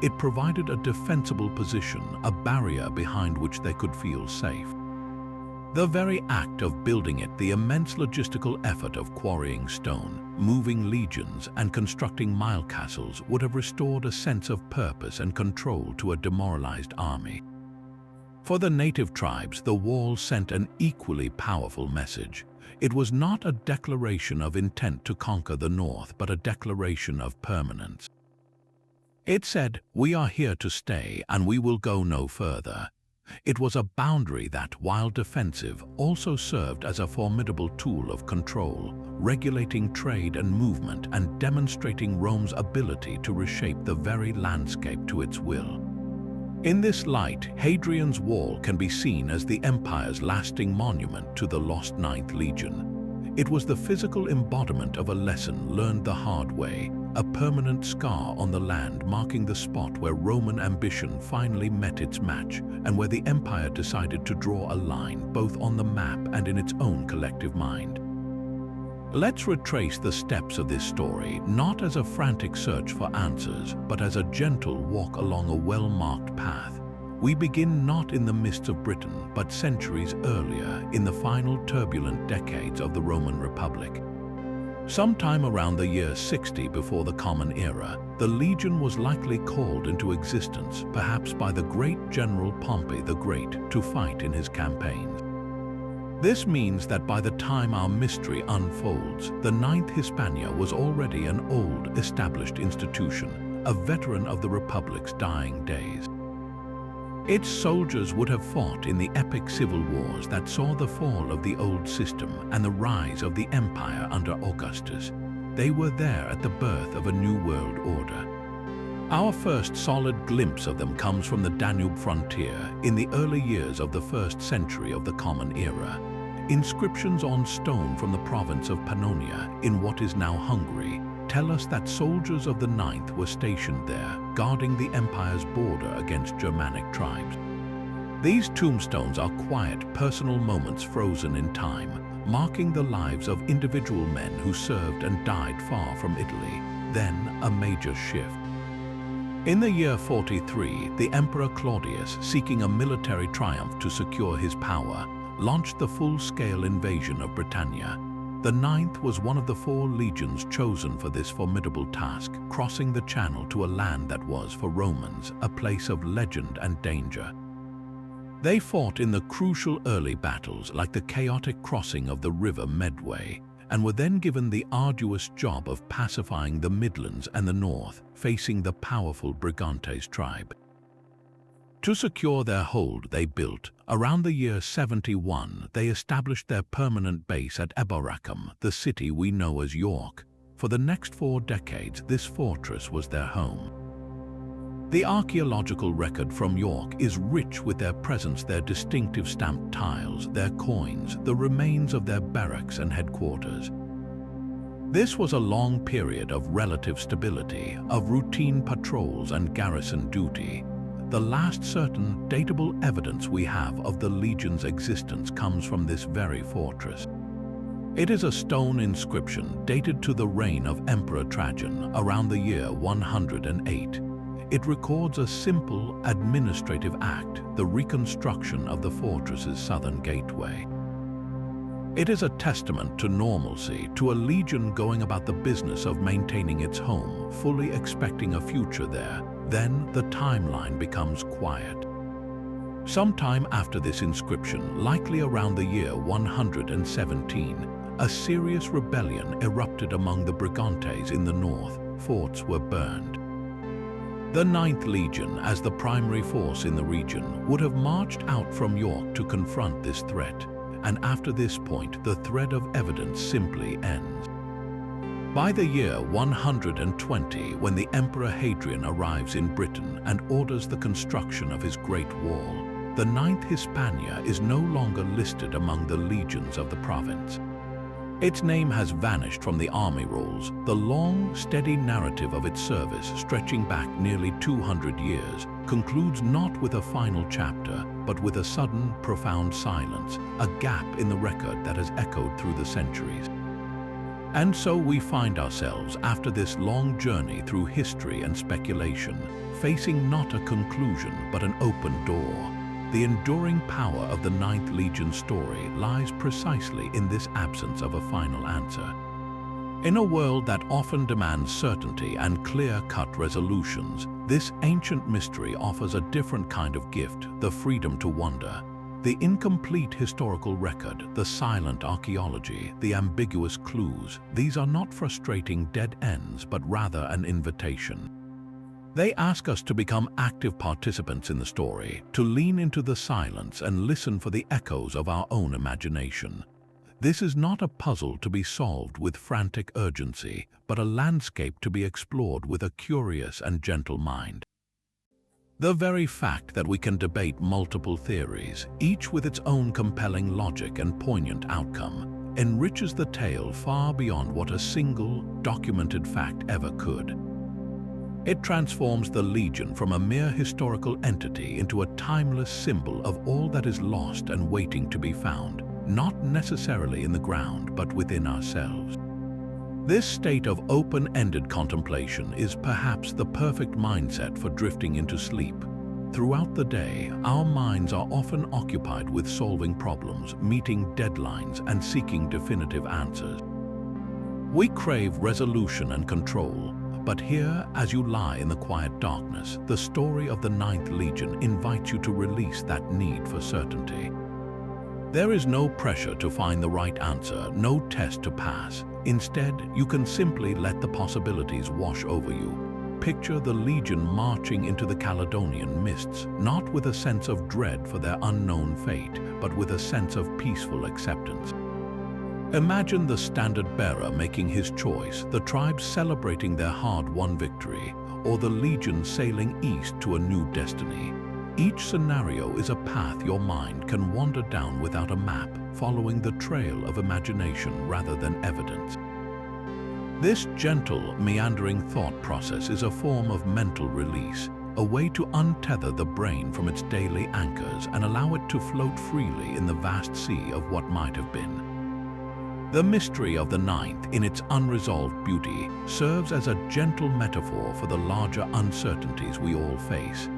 It provided a defensible position, a barrier behind which they could feel safe. The very act of building it, the immense logistical effort of quarrying stone, moving legions, and constructing mile castles would have restored a sense of purpose and control to a demoralized army. For the native tribes, the wall sent an equally powerful message. It was not a declaration of intent to conquer the north, but a declaration of permanence. It said, "We are here to stay, and we will go no further." It was a boundary that, while defensive, also served as a formidable tool of control, regulating trade and movement and demonstrating Rome's ability to reshape the very landscape to its will. In this light, Hadrian's Wall can be seen as the empire's lasting monument to the lost Ninth Legion. It was the physical embodiment of a lesson learned the hard way, a permanent scar on the land marking the spot where Roman ambition finally met its match and where the empire decided to draw a line both on the map and in its own collective mind. Let's retrace the steps of this story, not as a frantic search for answers, but as a gentle walk along a well-marked path. We begin not in the mists of Britain, but centuries earlier, in the final turbulent decades of the Roman Republic. Sometime around the year 60 before the Common Era, the legion was likely called into existence, perhaps by the great general Pompey the Great, to fight in his campaigns. This means that by the time our mystery unfolds, the Ninth Hispania was already an old, established institution, a veteran of the Republic's dying days. Its soldiers would have fought in the epic civil wars that saw the fall of the old system and the rise of the empire under Augustus. They were there at the birth of a new world order. Our first solid glimpse of them comes from the Danube frontier in the early years of the first century of the Common Era. Inscriptions on stone from the province of Pannonia, in what is now Hungary, tell us that soldiers of the Ninth were stationed there, guarding the empire's border against Germanic tribes. These tombstones are quiet, personal moments frozen in time, marking the lives of individual men who served and died far from Italy. Then, a major shift. In the year 43, the Emperor Claudius, seeking a military triumph to secure his power, launched the full-scale invasion of Britannia. The Ninth was one of the 4 legions chosen for this formidable task, crossing the Channel to a land that was, for Romans, a place of legend and danger. They fought in the crucial early battles like the chaotic crossing of the River Medway, and were then given the arduous job of pacifying the Midlands and the North, facing the powerful Brigantes tribe. To secure their hold, they built. Around the year 71, they established their permanent base at Eboracum, the city we know as York. For the next 4 decades, this fortress was their home. The archaeological record from York is rich with their presence, their distinctive stamped tiles, their coins, the remains of their barracks and headquarters. This was a long period of relative stability, of routine patrols and garrison duty. The last certain, datable evidence we have of the legion's existence comes from this very fortress. It is a stone inscription dated to the reign of Emperor Trajan, around the year 108. It records a simple administrative act, the reconstruction of the fortress's southern gateway. It is a testament to normalcy, to a legion going about the business of maintaining its home, fully expecting a future there. Then the timeline becomes quiet. Sometime after this inscription, likely around the year 117, a serious rebellion erupted among the Brigantes in the north. Forts were burned. The 9th Legion, as the primary force in the region, would have marched out from York to confront this threat, and after this point, the thread of evidence simply ends. By the year 120, when the Emperor Hadrian arrives in Britain and orders the construction of his Great Wall, the 9th Hispania is no longer listed among the legions of the province. Its name has vanished from the army rolls. The long, steady narrative of its service, stretching back nearly 200 years, concludes not with a final chapter, but with a sudden, profound silence, a gap in the record that has echoed through the centuries. And so we find ourselves, after this long journey through history and speculation, facing not a conclusion but an open door. The enduring power of the 9th Legion story lies precisely in this absence of a final answer. In a world that often demands certainty and clear-cut resolutions, this ancient mystery offers a different kind of gift, the freedom to wonder. The incomplete historical record, the silent archaeology, the ambiguous clues, these are not frustrating dead ends, but rather an invitation. They ask us to become active participants in the story, to lean into the silence and listen for the echoes of our own imagination. This is not a puzzle to be solved with frantic urgency, but a landscape to be explored with a curious and gentle mind. The very fact that we can debate multiple theories, each with its own compelling logic and poignant outcome, enriches the tale far beyond what a single, documented fact ever could. It transforms the Legion from a mere historical entity into a timeless symbol of all that is lost and waiting to be found, not necessarily in the ground, but within ourselves. This state of open-ended contemplation is perhaps the perfect mindset for drifting into sleep. Throughout the day, our minds are often occupied with solving problems, meeting deadlines, and seeking definitive answers. We crave resolution and control, but here, as you lie in the quiet darkness, the story of the 9th Legion invites you to release that need for certainty. There is no pressure to find the right answer, no test to pass. Instead, you can simply let the possibilities wash over you. Picture the Legion marching into the Caledonian mists, not with a sense of dread for their unknown fate, but with a sense of peaceful acceptance. Imagine the standard-bearer making his choice, the tribes celebrating their hard-won victory, or the Legion sailing east to a new destiny. Each scenario is a path your mind can wander down without a map, following the trail of imagination rather than evidence. This gentle, meandering thought process is a form of mental release, a way to untether the brain from its daily anchors and allow it to float freely in the vast sea of what might have been. The mystery of the 9th, in its unresolved beauty, serves as a gentle metaphor for the larger uncertainties we all face.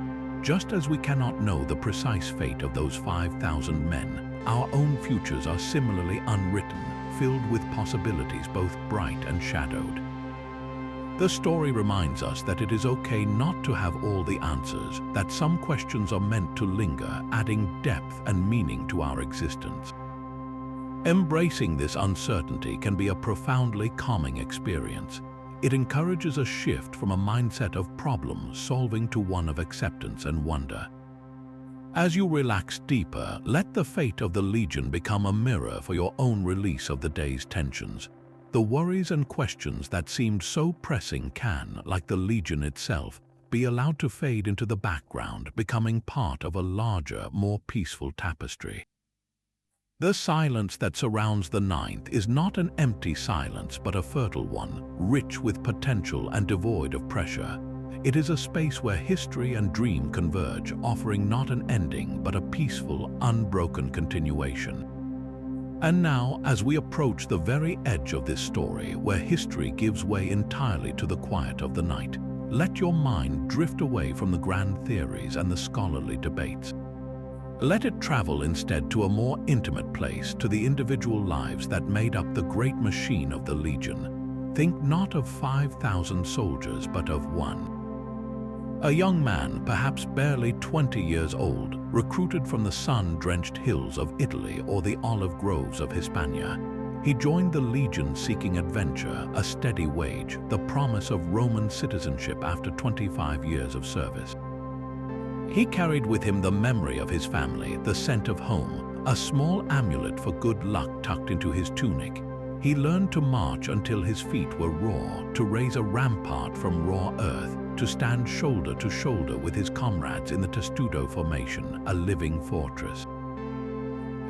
Just as we cannot know the precise fate of those 5,000 men, our own futures are similarly unwritten, filled with possibilities both bright and shadowed. The story reminds us that it is okay not to have all the answers, that some questions are meant to linger, adding depth and meaning to our existence. Embracing this uncertainty can be a profoundly calming experience. It encourages a shift from a mindset of problem solving to one of acceptance and wonder. As you relax deeper, let the fate of the Legion become a mirror for your own release of the day's tensions. The worries and questions that seemed so pressing can, like the Legion itself, be allowed to fade into the background, becoming part of a larger, more peaceful tapestry. The silence that surrounds the ninth is not an empty silence, but a fertile one, rich with potential and devoid of pressure. It is a space where history and dream converge, offering not an ending, but a peaceful, unbroken continuation. And now, as we approach the very edge of this story, where history gives way entirely to the quiet of the night, let your mind drift away from the grand theories and the scholarly debates. Let it travel instead to a more intimate place, to the individual lives that made up the great machine of the Legion. Think not of 5,000 soldiers, but of one. A young man, perhaps barely 20 years old, recruited from the sun-drenched hills of Italy or the olive groves of Hispania. He joined the Legion seeking adventure, a steady wage, the promise of Roman citizenship after 25 years of service. He carried with him the memory of his family, the scent of home, a small amulet for good luck tucked into his tunic. He learned to march until his feet were raw, to raise a rampart from raw earth, to stand shoulder to shoulder with his comrades in the Testudo formation, a living fortress.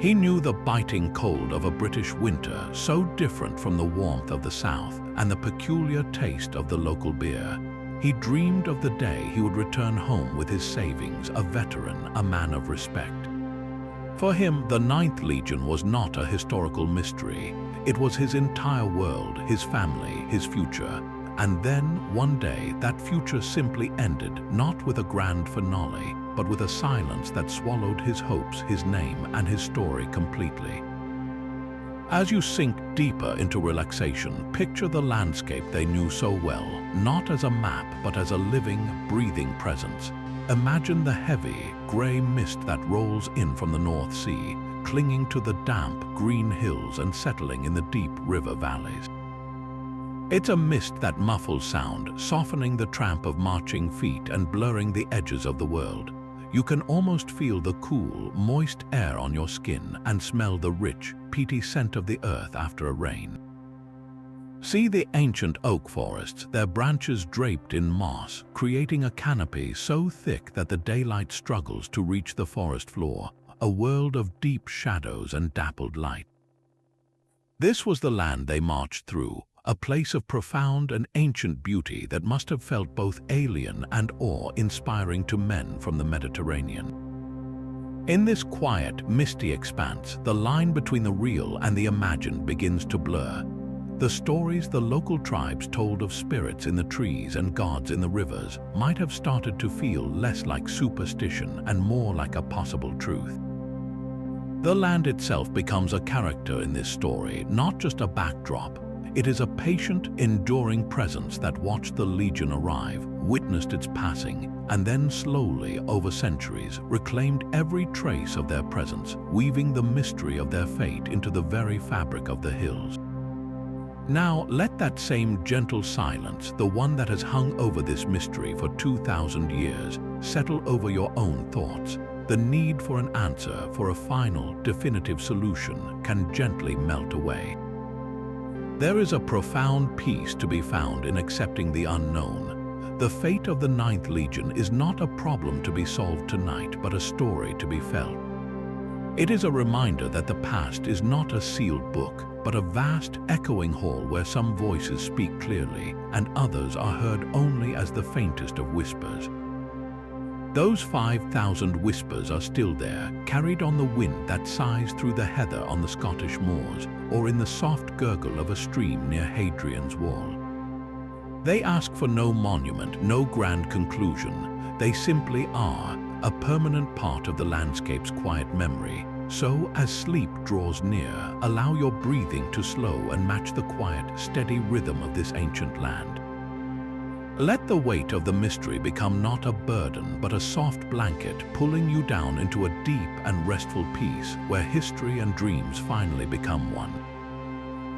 He knew the biting cold of a British winter, so different from the warmth of the South, and the peculiar taste of the local beer. He dreamed of the day he would return home with his savings, a veteran, a man of respect. For him, the Ninth Legion was not a historical mystery. It was his entire world, his family, his future. And then, one day, that future simply ended, not with a grand finale, but with a silence that swallowed his hopes, his name, and his story completely. As you sink deeper into relaxation, picture the landscape they knew so well, not as a map, but as a living, breathing presence. Imagine the heavy, grey mist that rolls in from the North Sea, clinging to the damp, green hills and settling in the deep river valleys. It's a mist that muffles sound, softening the tramp of marching feet and blurring the edges of the world. You can almost feel the cool, moist air on your skin and smell the rich, peaty scent of the earth after a rain. See the ancient oak forests, their branches draped in moss, creating a canopy so thick that the daylight struggles to reach the forest floor, a world of deep shadows and dappled light. This was the land they marched through, a place of profound and ancient beauty that must have felt both alien and awe-inspiring to men from the Mediterranean. In this quiet, misty expanse, the line between the real and the imagined begins to blur. The stories the local tribes told of spirits in the trees and gods in the rivers might have started to feel less like superstition and more like a possible truth. The land itself becomes a character in this story, not just a backdrop. It is a patient, enduring presence that watched the Legion arrive, witnessed its passing, and then slowly, over centuries, reclaimed every trace of their presence, weaving the mystery of their fate into the very fabric of the hills. Now, let that same gentle silence, the one that has hung over this mystery for 2,000 years, settle over your own thoughts. The need for an answer, for a final, definitive solution, can gently melt away. There is a profound peace to be found in accepting the unknown. The fate of the Ninth Legion is not a problem to be solved tonight, but a story to be felt. It is a reminder that the past is not a sealed book, but a vast, echoing hall where some voices speak clearly and others are heard only as the faintest of whispers. Those 5,000 whispers are still there, carried on the wind that sighs through the heather on the Scottish moors, or in the soft gurgle of a stream near Hadrian's Wall. They ask for no monument, no grand conclusion. They simply are, a permanent part of the landscape's quiet memory. So, as sleep draws near, allow your breathing to slow and match the quiet, steady rhythm of this ancient land. Let the weight of the mystery become not a burden, but a soft blanket pulling you down into a deep and restful peace where history and dreams finally become one.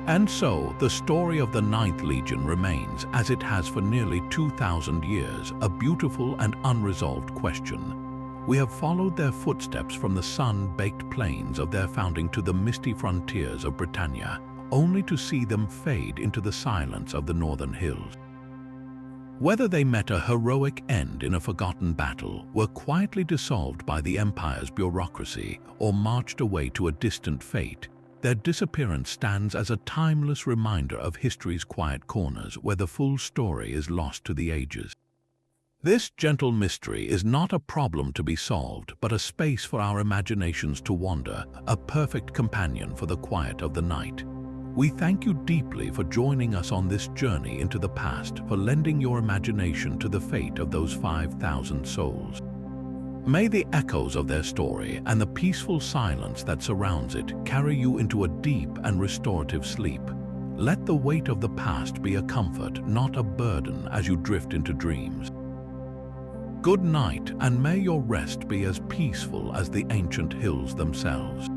And so, the story of the Ninth Legion remains, as it has for nearly 2,000 years, a beautiful and unresolved question. We have followed their footsteps from the sun-baked plains of their founding to the misty frontiers of Britannia, only to see them fade into the silence of the northern hills. Whether they met a heroic end in a forgotten battle, were quietly dissolved by the empire's bureaucracy, or marched away to a distant fate, their disappearance stands as a timeless reminder of history's quiet corners where the full story is lost to the ages. This gentle mystery is not a problem to be solved, but a space for our imaginations to wander, a perfect companion for the quiet of the night. We thank you deeply for joining us on this journey into the past, for lending your imagination to the fate of those 5,000 souls. May the echoes of their story and the peaceful silence that surrounds it carry you into a deep and restorative sleep. Let the weight of the past be a comfort, not a burden, as you drift into dreams. Good night, and may your rest be as peaceful as the ancient hills themselves.